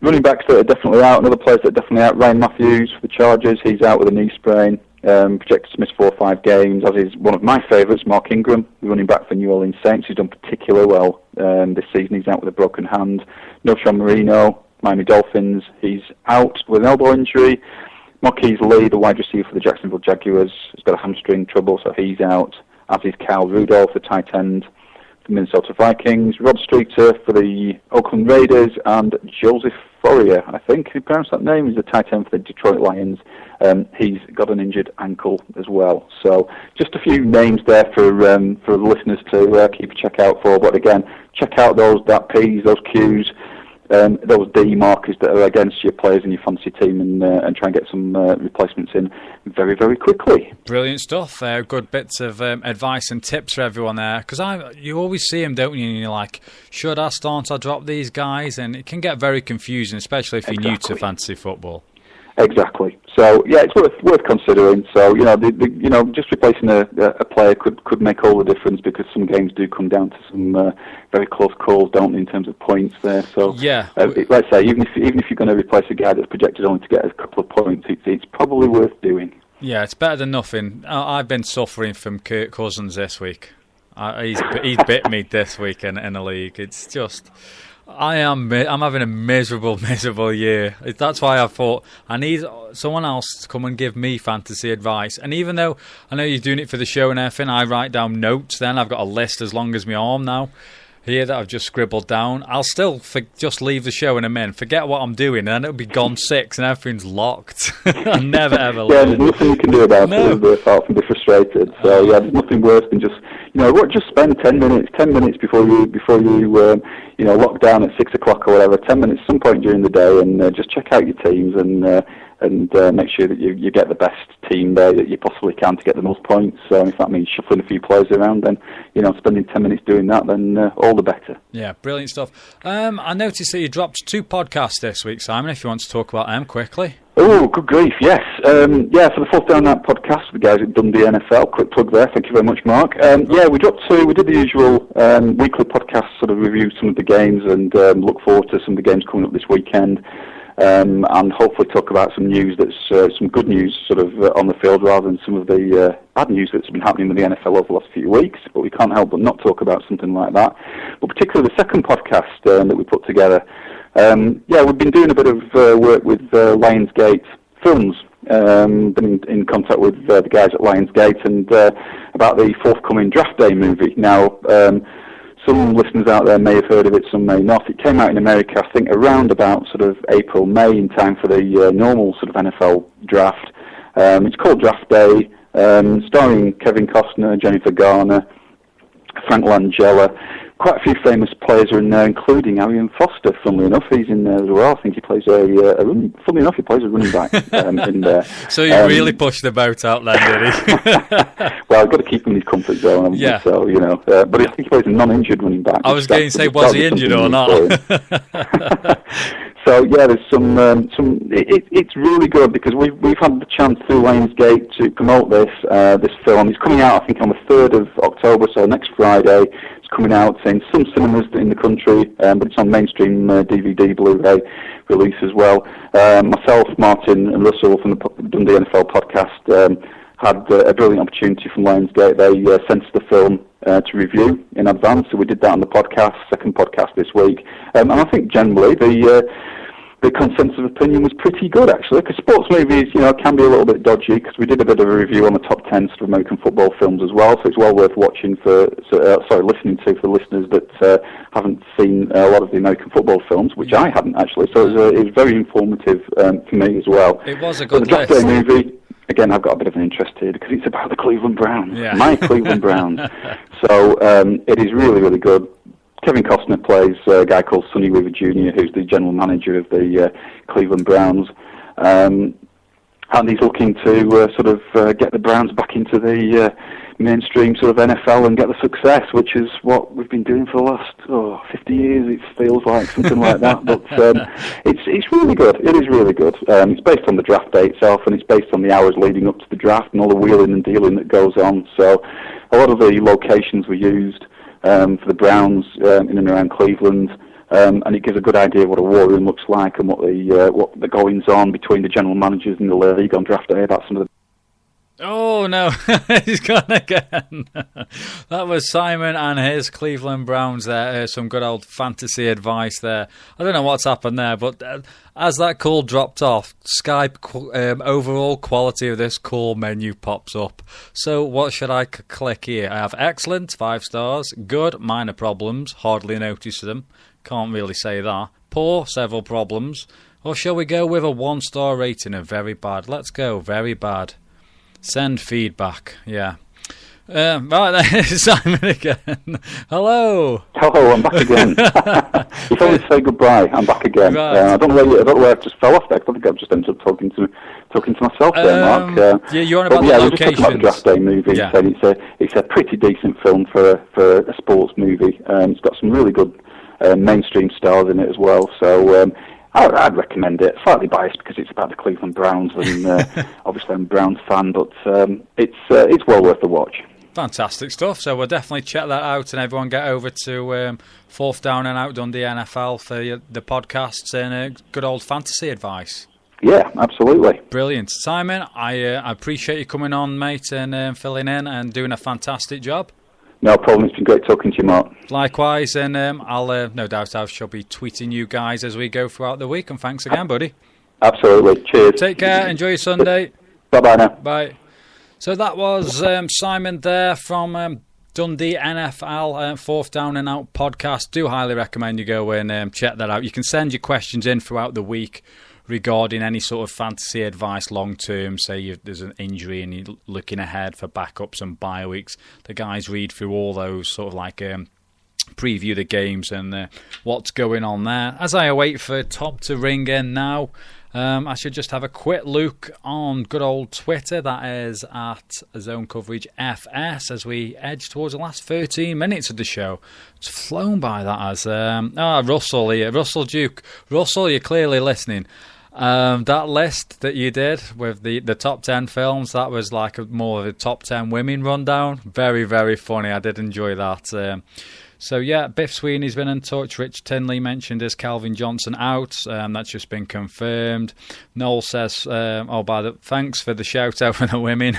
running backs that are definitely out, and other players that are definitely out. Ryan Matthews for the Chargers, he's out with a knee sprain, projected to miss 4 or 5 games, as is one of my favourites, Mark Ingram, the running back for New Orleans Saints, who's done particularly well this season. He's out with a broken hand. Noshawn Marino, Miami Dolphins, he's out with an elbow injury. Marquise Lee, the wide receiver for the Jacksonville Jaguars, has got a hamstring trouble, so he's out, as is Kyle Rudolph, the tight end for Minnesota Vikings, Rob Streeter for the Oakland Raiders, and Joseph Fourier, I think you pronounce that name, is the tight end for the Detroit Lions. He's got an injured ankle as well. So just a few names there for the listeners to keep a check out for. But again, check out those Ps, those Qs, those D markers that are against your players in your fantasy team, and try and get some replacements in very, very quickly. Brilliant stuff. Good bits of advice and tips for everyone there. Because you always see them, don't you? And you're like, should I start or drop these guys? And it can get very confusing, especially if you're new to fantasy football. Exactly. So yeah, it's worth considering. So just replacing a player could make all the difference, because some games do come down to some very close calls, don't they, in terms of points there. So yeah, let's say even if you're going to replace a guy that's projected only to get a couple of points, it's probably worth doing. Yeah, it's better than nothing. I've been suffering from Kirk Cousins this week. He's bit me this week in a league. It's just. I'm having a miserable year. That's why I thought I need someone else to come and give me fantasy advice. And even though I know you're doing it for the show and everything, I write down notes. Then I've got a list as long as my arm now here that I've just scribbled down. I'll still just leave the show in a minute, forget what I'm doing, and then it'll be gone 6 and everything's locked. I never ever. Yeah, there's nothing you can do about it apart from be frustrated. So yeah, there's nothing worse than just just spend 10 minutes before you lock down at 6 o'clock or whatever. 10 minutes some point during the day, and just check out your teams and make sure that you get the best team there that you possibly can to get the most points. So if that means shuffling a few players around, then spending 10 minutes doing that, then all the better. Yeah, brilliant stuff. I noticed that you dropped 2 podcasts this week, Simon. If you want to talk about them quickly. Oh, good grief, yes. For the Fourth Down Night podcast, the guys at Dundee NFL, quick plug there, thank you very much, Mark. We dropped 2, we did the usual weekly podcast, sort of review some of the games and look forward to some of the games coming up this weekend, and hopefully talk about some news that's some good news sort of on the field rather than some of the bad news that's been happening in the NFL over the last few weeks, but we can't help but not talk about something like that. But particularly the second podcast that we put together, we've been doing a bit of work with Lionsgate Films, been in contact with the guys at Lionsgate and about the forthcoming Draft Day movie. Now, some listeners out there may have heard of it, some may not. It came out in America, I think, around about sort of April, May, in time for the normal sort of NFL draft. It's called Draft Day, starring Kevin Costner, Jennifer Garner, Frank Langella. Quite a few famous players are in there, including Arian Foster. Funnily enough, he's in there as well. I think he plays a running. Funnily enough, he plays a running back in there. So you really pushed the boat out then, did he? Well, I've got to keep him in his comfort zone. Yeah. So but I think he plays a non-injured running back. I was going to say, was he injured or not? So yeah, there's some. It's really good because we've had the chance through Lionsgate to promote this film. It's coming out, I think, on the 3rd of October, so next Friday. It's coming out in some cinemas in the country, but it's on mainstream DVD, Blu-ray release as well. Myself, Martin, and Russell from the Dundee NFL podcast had a brilliant opportunity from Lionsgate. They sent us the film to review in advance, so we did that on the podcast, second podcast this week. And I think generally the consensus of opinion was pretty good, actually, because sports movies, can be a little bit dodgy, because we did a bit of a review on the top 10 sort of American football films as well, so it's well worth watching listening to for the listeners that haven't seen a lot of the American football films, which I hadn't, actually, so it was very informative for me as well. It was a good list. The Draft Day movie, again, I've got a bit of an interest here, because it's about the Cleveland Browns, my Cleveland Browns. So it is really, really good. Kevin Costner plays a guy called Sonny Weaver Jr., who's the general manager of the Cleveland Browns. And he's looking to get the Browns back into the mainstream sort of NFL and get the success, which is what we've been doing for the last 50 years, it feels like, something like that. But it's really good. It is really good. It's based on the draft day itself, and it's based on the hours leading up to the draft and all the wheeling and dealing that goes on. So a lot of the locations were used for the Browns in and around Cleveland, and it gives a good idea of what a war room looks like and what the goings on between the general managers and the league on draft day. That's some of the. Oh no, he's gone again. That was Simon and his Cleveland Browns there. Some good old fantasy advice there. I don't know what's happened there, but as that call dropped off, Skype overall quality of this call menu pops up. So what should I click here? I have excellent, 5 stars. Good, minor problems, hardly notice them. Can't really say that. Poor, several problems. Or shall we go with a 1-star rating of very bad? Let's go, very bad. Send feedback, yeah. Right, there's Simon again. Hello. Hello, I'm back again. You told me to say goodbye. I'm back again. Right. I don't know where I just fell off there. I think I've just ended up talking to myself there, Mark. Yeah, you're on about the we're locations. just talking about the Draft Day movie. Yeah. It's a pretty decent film for a sports movie. It's got some really good mainstream stars in it as well. So. I'd recommend it. Slightly biased because it's about the Cleveland Browns, and obviously I'm a Browns fan, but it's well worth the watch. Fantastic stuff. So we'll definitely check that out, and everyone get over to Fourth Down and Out Dundee NFL for the podcasts and good old fantasy advice. Yeah, absolutely. Brilliant. Simon, I appreciate you coming on, mate, and filling in and doing a fantastic job. No problem. It's been great talking to you, Mark. Likewise, and I'll no doubt I shall be tweeting you guys as we go throughout the week. And thanks again, buddy. Absolutely. Cheers. Take care. Enjoy your Sunday. Bye-bye now. Bye. So that was Simon there from Dundee NFL Fourth Down and Out podcast. Do highly recommend you go and check that out. You can send your questions in throughout the week regarding any sort of fantasy advice long term. Say there's an injury and you're looking ahead for backups and bye weeks. The guys read through all those sort of like preview the games and what's going on there. As I await for Tom to ring in now, I should just have a quick look on good old Twitter. That is at Zone Coverage FS as we edge towards the last 13 minutes of the show. It's flown by that as Russell here, Russell Duke. Russell, you're clearly listening. That list that you did with the top 10 films, that was like more of a top 10 women rundown. Very, very funny. I did enjoy that. So, yeah, Biff Sweeney's been in touch. Rich Tinley mentioned his Calvin Johnson out. That's just been confirmed. Noel says, thanks for the shout-out for the women.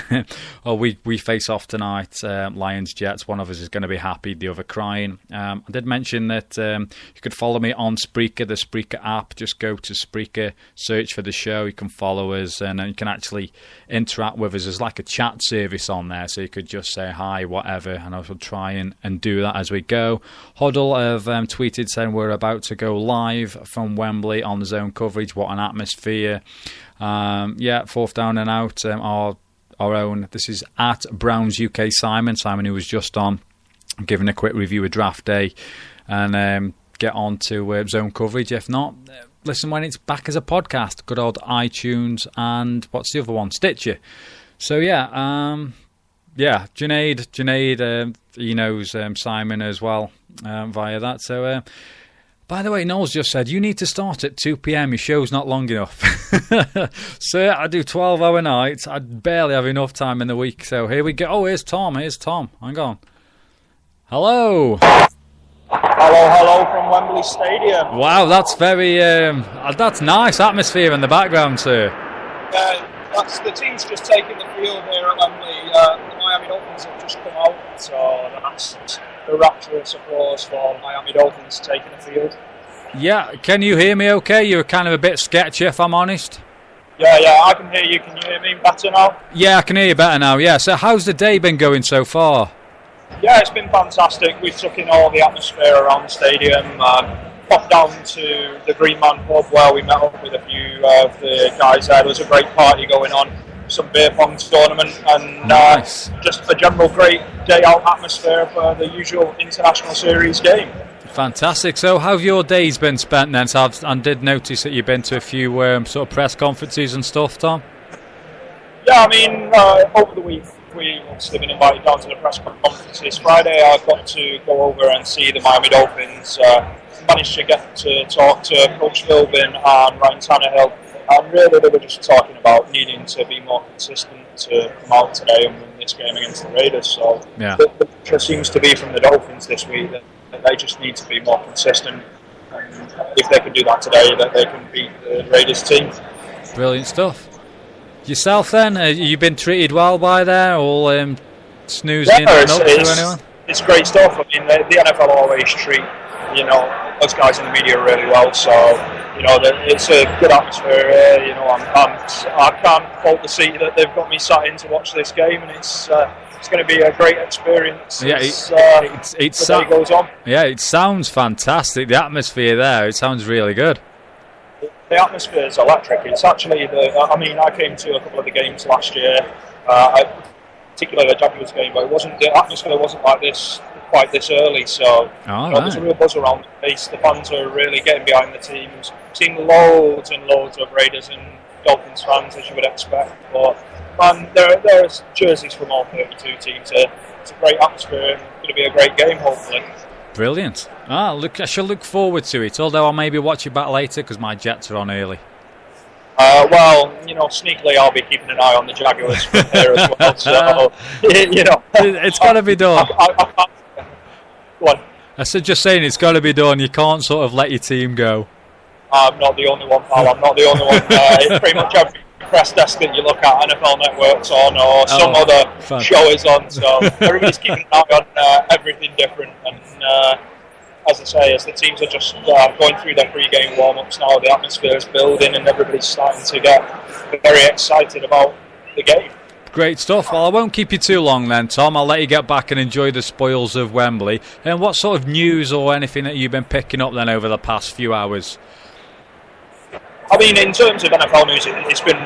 We face off tonight, Lions, Jets. One of us is going to be happy, the other crying. I did mention that you could follow me on Spreaker, the Spreaker app. Just go to Spreaker, search for the show. You can follow us, and you can actually interact with us. There's like a chat service on there, so you could just say hi, whatever, and I will try and do that as we go. Huddle have tweeted saying we're about to go live from Wembley on the zone coverage. What an atmosphere. Fourth down and out, our own, this is at Browns UK Simon, who was just on, giving a quick review of draft day, and get on to zone coverage. If not, listen when it's back as a podcast. Good old iTunes, and what's the other one? Stitcher. So Junaid, he knows Simon as well via that. So, by the way, Noel's just said, you need to start at 2 p.m. Your show's not long enough. So, I do 12-hour nights. I barely have enough time in the week. So, here we go. Oh, here's Tom. Hang on. Hello. Hello from Wembley Stadium. Wow, that's very... that's nice atmosphere in the background, sir. That's the team's just taken the field here at Wembley. The Miami Dolphins have just come out, so that's the rapturous applause for Miami Dolphins taking the field. Yeah, can you hear me okay? You're kind of a bit sketchy, if I'm honest. Yeah, I can hear you. Can you hear me better now? Yeah, I can hear you better now, yeah. So how's the day been going so far? Yeah, it's been fantastic. We've took in all the atmosphere around the stadium. Popped down to the Green Man pub where we met up with a few of the guys there. There was a great party going on, some beer pong tournament, and nice. Just a general great day out atmosphere for the usual international series game. Fantastic. So how have your days been spent then? So I did notice that you've been to a few sort of press conferences and stuff, Tom. Yeah, I mean, over the week we obviously been invited down to the press conferences. Friday I got to go over and see the Miami Dolphins. Managed to get to talk to Coach Philbin and Ryan Tannehill, and really they were just talking about needing to be more consistent to come out today and win this game against the Raiders. So the picture seems to be from the Dolphins this week that they just need to be more consistent, and if they can do that today, that they can beat the Raiders team. Brilliant stuff. Yourself then, you've been treated well by there, all snoozing and up to anyone? It's great stuff. I mean, the NFL always treat those guys in the media really well, so it's a good atmosphere here. I can't fault the seat that they've got me sat in to watch this game, and it's going to be a great experience. Yeah, the day goes on. Yeah, it sounds fantastic. The atmosphere there, it sounds really good. The atmosphere is electric. It's actually I came to a couple of the games last year, particularly the Jaguars game, but the atmosphere wasn't like this quite this early, so there's a real buzz around the place. The fans are really getting behind the teams. Seeing loads and loads of Raiders and Dolphins fans, as you would expect, but there's jerseys from all 32 teams here. It's a great atmosphere and it's going to be a great game, hopefully. Brilliant. I shall look forward to it, although I'll maybe watch it back later because my Jets are on early. Sneakily I'll be keeping an eye on the Jaguars from here as well, so, It's got to be done. Go on. I said, just saying, it's got to be done. You can't sort of let your team go. I'm not the only one, pal. I'm not the only one. It's pretty much every press desk that you look at, NFL Network's on, or some other show is on, so everybody's keeping an eye on everything different. And as I say, as the teams are just going through their pre-game warm-ups now, the atmosphere is building and everybody's starting to get very excited about the game. Great stuff. Well, I won't keep you too long then, Tom. I'll let you get back and enjoy the spoils of Wembley. And what sort of news or anything that you've been picking up then over the past few hours? I mean, in terms of NFL news, it's been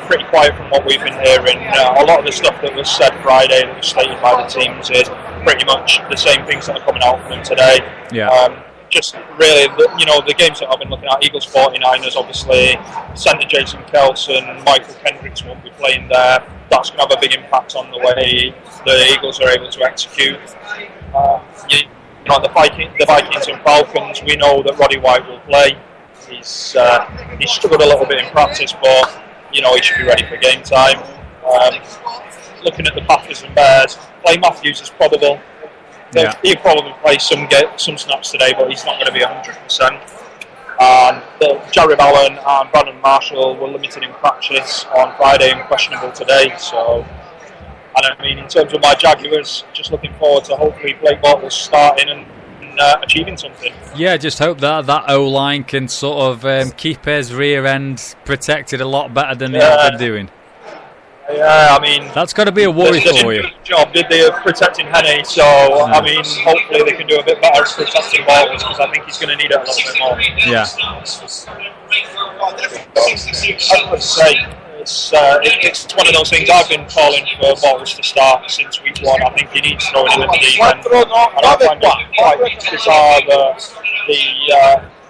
pretty quiet from what we've been hearing. A lot of the stuff that was said Friday, that was stated by the teams, is pretty much the same things that are coming out from them today. Yeah. Just really, the games that I've been looking at, Eagles 49ers, obviously, centre Jason Kelson, Michael Kendricks won't be playing there. That's going to have a big impact on the way the Eagles are able to execute. The Vikings and Falcons, we know that Roddy White will play. He's struggled a little bit in practice, but he should be ready for game time. Looking at the Packers and Bears, Clay Matthews is probable. He'll probably play some snaps today, but he's not going to be 100%. Jarryd Allen and Brandon Marshall were limited in practice on Friday and questionable today. So, and I mean, in terms of my Jaguars, just looking forward to hopefully Blake Bortles starting and achieving something. Yeah, just hope that O-line can sort of keep his rear end protected a lot better than they have been doing. Yeah, I mean... That's got to be a worry for you. Job did they of protecting Henne, so I mean, hopefully they can do a bit better at protecting Bortles, because I think he's going to need it a little bit more. Yeah. I would say it's one of those things. I've been calling for Bortles to start since week 1. I think he needs throwing in at the deep end. And I find it quite bizarre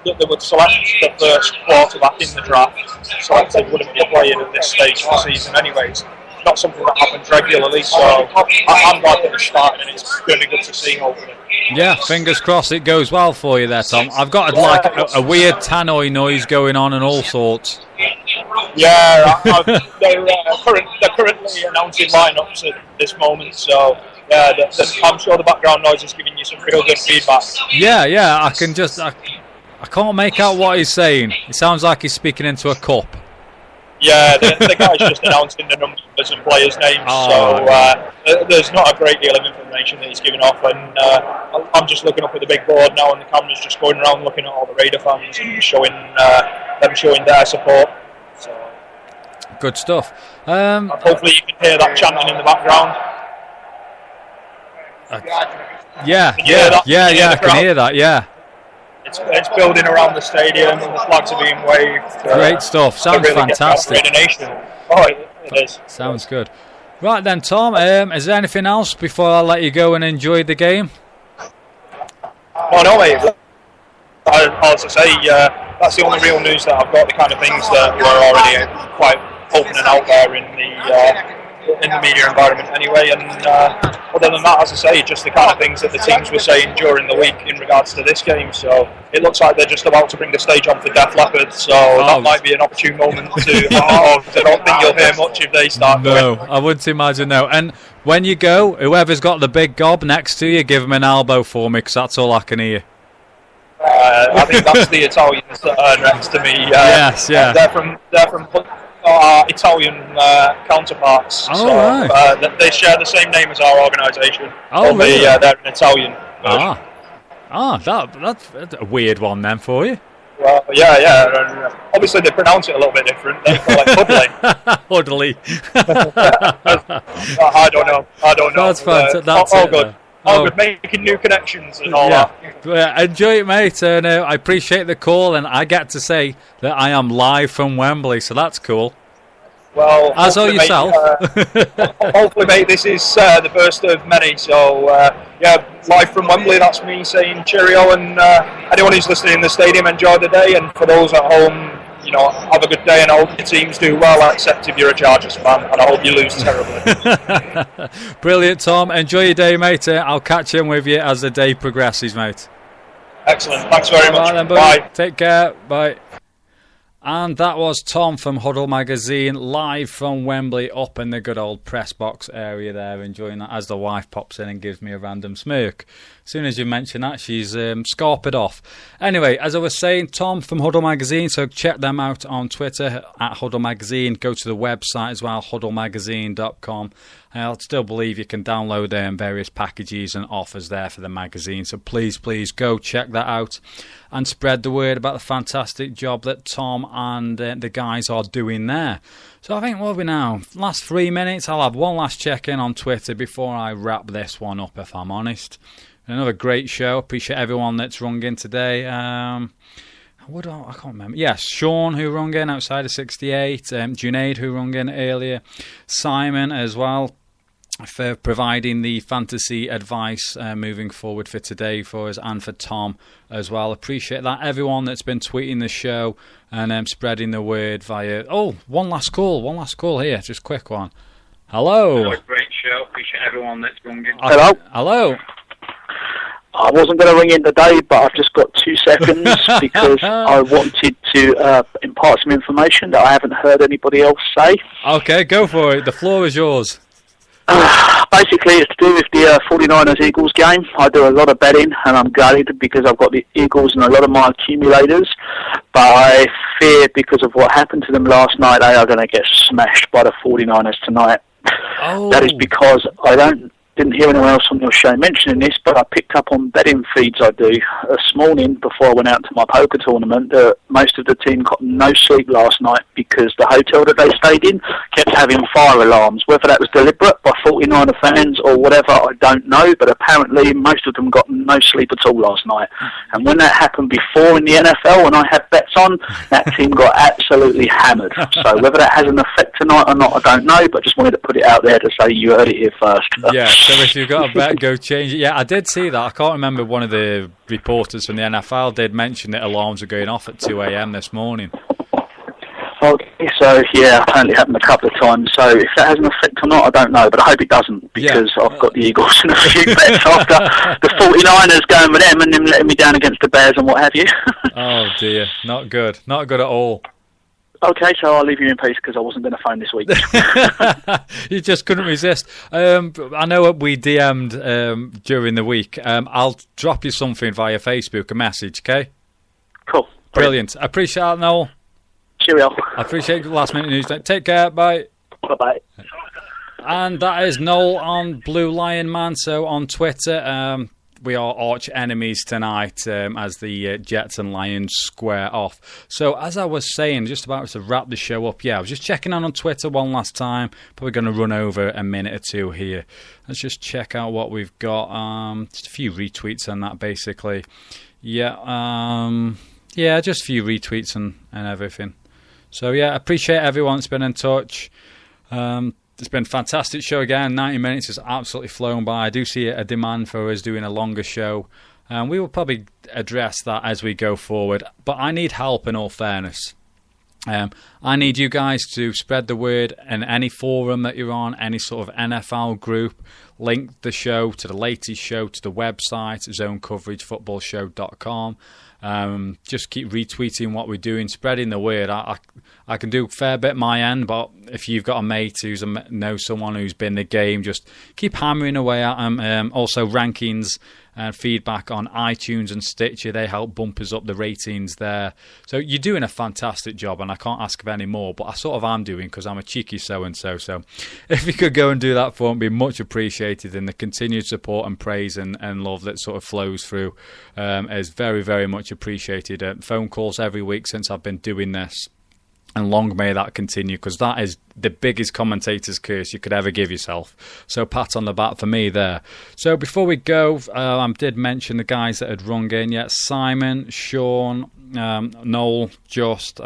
that they would select the first quarterback in the draft. Selected wouldn't be playing at this stage of the season anyways. Not something that happens regularly, so I'm glad that he's starting, and it's going to be good to see, hopefully. Yeah, fingers crossed it goes well for you there, Tom. I've got a weird tannoy noise going on and all sorts. Yeah, they're currently announcing lineups at this moment, so yeah, I'm sure the background noise is giving you some real good feedback. Yeah, I can't make out what he's saying. It sounds like he's speaking into a cup. Yeah, the guy's just announcing the numbers and players' names, so there's not a great deal of information that he's giving off, and I'm just looking up at the big board now, and the camera's just going around looking at all the Raider fans and showing their support. So, good stuff. Hopefully you can hear that chanting in the background. Yeah, I can hear that, yeah. It's building around the stadium, and the flags are being waved. Great stuff. Sounds really fantastic. Oh, it is. Sounds good. Right then, Tom, is there anything else before I let you go and enjoy the game? Oh, no, mate. As I say, that's the only real news that I've got, the kind of things that were already quite open and out there in the media environment anyway, and other than that, as I say, just the kind of things that the teams were saying during the week in regards to this game. So it looks like they're just about to bring the stage on for Def Leppard, so that might be an opportune moment to I don't think you'll hear much if they start going. I wouldn't imagine, no. And when you go, whoever's got the big gob next to you, give them an elbow for me, because that's all I can hear. I think that's the Italians that are next to me. Yes, yeah. They're from our Italian counterparts. Right. They share the same name as our organisation. Really? They're an Italian version. That's a weird one then for you. Well, yeah. Obviously, they pronounce it a little bit different. They call it Huddley. I don't know. That's fantastic. That's all good. All good, making new connections and all that. Yeah, enjoy it, mate. And I appreciate the call, and I get to say that I am live from Wembley, so that's cool. Well, as are yourself. Hopefully, mate, this is the first of many. So, live from Wembley, that's me saying cheerio. And anyone who's listening in the stadium, enjoy the day. And for those at home, have a good day, and I hope your teams do well, except if you're a Chargers fan, and I hope you lose terribly. Brilliant, Tom. Enjoy your day, mate. I'll catch in with you as the day progresses, mate. Excellent. Thanks very much. Then, bye. Take care. Bye. And that was Tom from Huddle Magazine, live from Wembley, up in the good old press box area there, enjoying that as the wife pops in and gives me a random smirk. As soon as you mention that, she's scarpered off. Anyway, as I was saying, Tom from Huddle Magazine, so check them out on Twitter at Huddle Magazine. Go to the website as well, huddlemagazine.com. I still believe you can download various packages and offers there for the magazine, so please go check that out and spread the word about the fantastic job that Tom and the guys are doing there. So I think, what are we now? Last 3 minutes, I'll have one last check-in on Twitter before I wrap this one up, if I'm honest. Another great show. Appreciate everyone that's rung in today. I can't remember. Yes, Sean, who rung in outside of 68. Junaid, who rung in earlier. Simon as well, for providing the fantasy advice moving forward for today for us, and for Tom as well. Appreciate that. Everyone that's been tweeting the show and spreading the word via... Oh, one last call here. Just a quick one. Hello. Great show. Appreciate everyone that's rung in. Hello. I wasn't going to ring in today, but I've just got 2 seconds because I wanted to impart some information that I haven't heard anybody else say. Okay, go for it. The floor is yours. Basically, it's to do with the 49ers-Eagles game. I do a lot of betting, and I'm gutted because I've got the Eagles in a lot of my accumulators. But I fear because of what happened to them last night, they are going to get smashed by the 49ers tonight. Oh. That is because I didn't hear anyone else on your show mentioning this, but I picked up on betting feeds I do this morning before I went out to my poker tournament. Most of the team got no sleep last night because the hotel that they stayed in kept having fire alarms. Whether that was deliberate by 49er fans or whatever, I don't know, but apparently most of them got no sleep at all last night. And when that happened before in the NFL, when I had bets on, that team got absolutely hammered. So whether that has an effect tonight or not, I don't know, but just wanted to put it out there to say you heard it here first. Yeah. So if you've got a bet, go change it. Yeah, I did see that. I can't remember, one of the reporters from the NFL did mention that alarms were going off at 2 a.m. this morning. Okay, so yeah, apparently happened a couple of times. So if that has an effect or not, I don't know, but I hope it doesn't, because I've got the Eagles in a few bets after the 49ers going with them and them letting me down against the Bears and what have you. Oh dear, not good. Not good at all. Okay, so I'll leave you in peace because I wasn't going to phone this week. You just couldn't resist. I know we DM'd during the week. I'll drop you something via Facebook, a message, okay? Cool. Brilliant. I appreciate that, Noel. Cheerio. I appreciate the last minute news. Take care. Bye. Bye-bye. And that is Noel on Blue Lion Man. So on Twitter, we are arch enemies tonight as the Jets and Lions square off. So as I was saying, just about to wrap the show up, I was just checking on Twitter one last time. Probably going to run over a minute or two here. Let's just check out what we've got. Just a few retweets on that, basically. Just a few retweets and everything. So appreciate everyone that's been in touch. It's been a fantastic show again. 90 minutes has absolutely flown by. I do see a demand for us doing a longer show. We will probably address that as we go forward. But I need help, in all fairness. I need you guys to spread the word in any forum that you're on, any sort of NFL group. Link the show to the latest show to the website, zonecoveragefootballshow.com. Just keep retweeting what we're doing, spreading the word. I can do a fair bit my end, but if you've got a mate who's knows someone who's been in the game, just keep hammering away at them. Also, rankings and feedback on iTunes and Stitcher, they help bump us up the ratings there. So you're doing a fantastic job, and I can't ask for any more, but I sort of am doing because I'm a cheeky so-and-so. So if you could go and do that for me, it'd be much appreciated, and the continued support and praise and love that sort of flows through is very, very much appreciated. Phone calls every week since I've been doing this. And long may that continue, because that is the biggest commentator's curse you could ever give yourself. So pat on the back for me there. So before we go, I did mention the guys that had rung in. Simon, Sean, Noel, Just,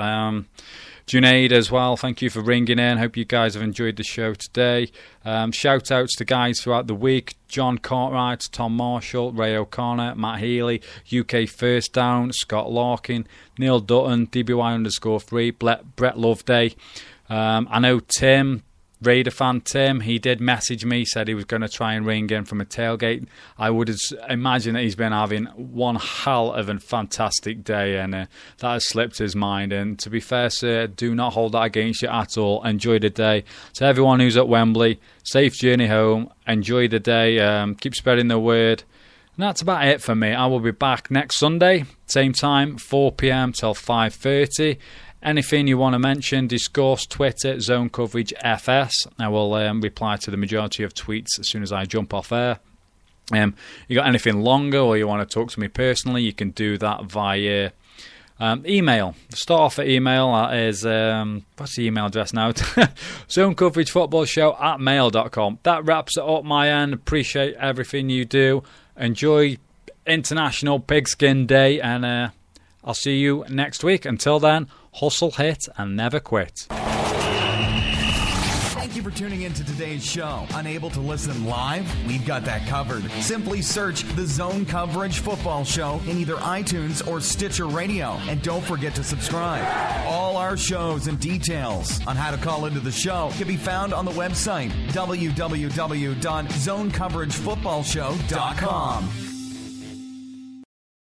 Junaid as well. Thank you for ringing in. Hope you guys have enjoyed the show today. Shout outs to guys throughout the week: John Cartwright, Tom Marshall, Ray O'Connor, Matt Healy, UK First Down, Scott Larkin, Neil Dutton, DBY_3, Brett Loveday. I know Tim, Raider fan Tim, he did message me, said he was going to try and ring in from a tailgate. I would imagine that he's been having one hell of a fantastic day, and that has slipped his mind. And to be fair, sir, do not hold that against you at all. Enjoy the day. To everyone who's at Wembley, safe journey home. Enjoy the day. Keep spreading the word. And that's about it for me. I will be back next Sunday, same time, 4 p.m. till 5:30. Anything you want to mention, discuss, Twitter, Zone Coverage FS. I will reply to the majority of tweets as soon as I jump off air. You got anything longer, or you want to talk to me personally, you can do that via email. Start off at email. That is, what's the email address now? zonecoveragefootballshow@mail.com. That wraps it up my end. Appreciate everything you do. Enjoy International Pigskin Day, and I'll see you next week. Until then, hustle, hit, and never quit. Thank you for tuning in to today's show. Unable to listen live? We've got that covered. Simply search the Zone Coverage Football Show in either iTunes or Stitcher Radio. And don't forget to subscribe. All our shows and details on how to call into the show can be found on the website, www.zonecoveragefootballshow.com.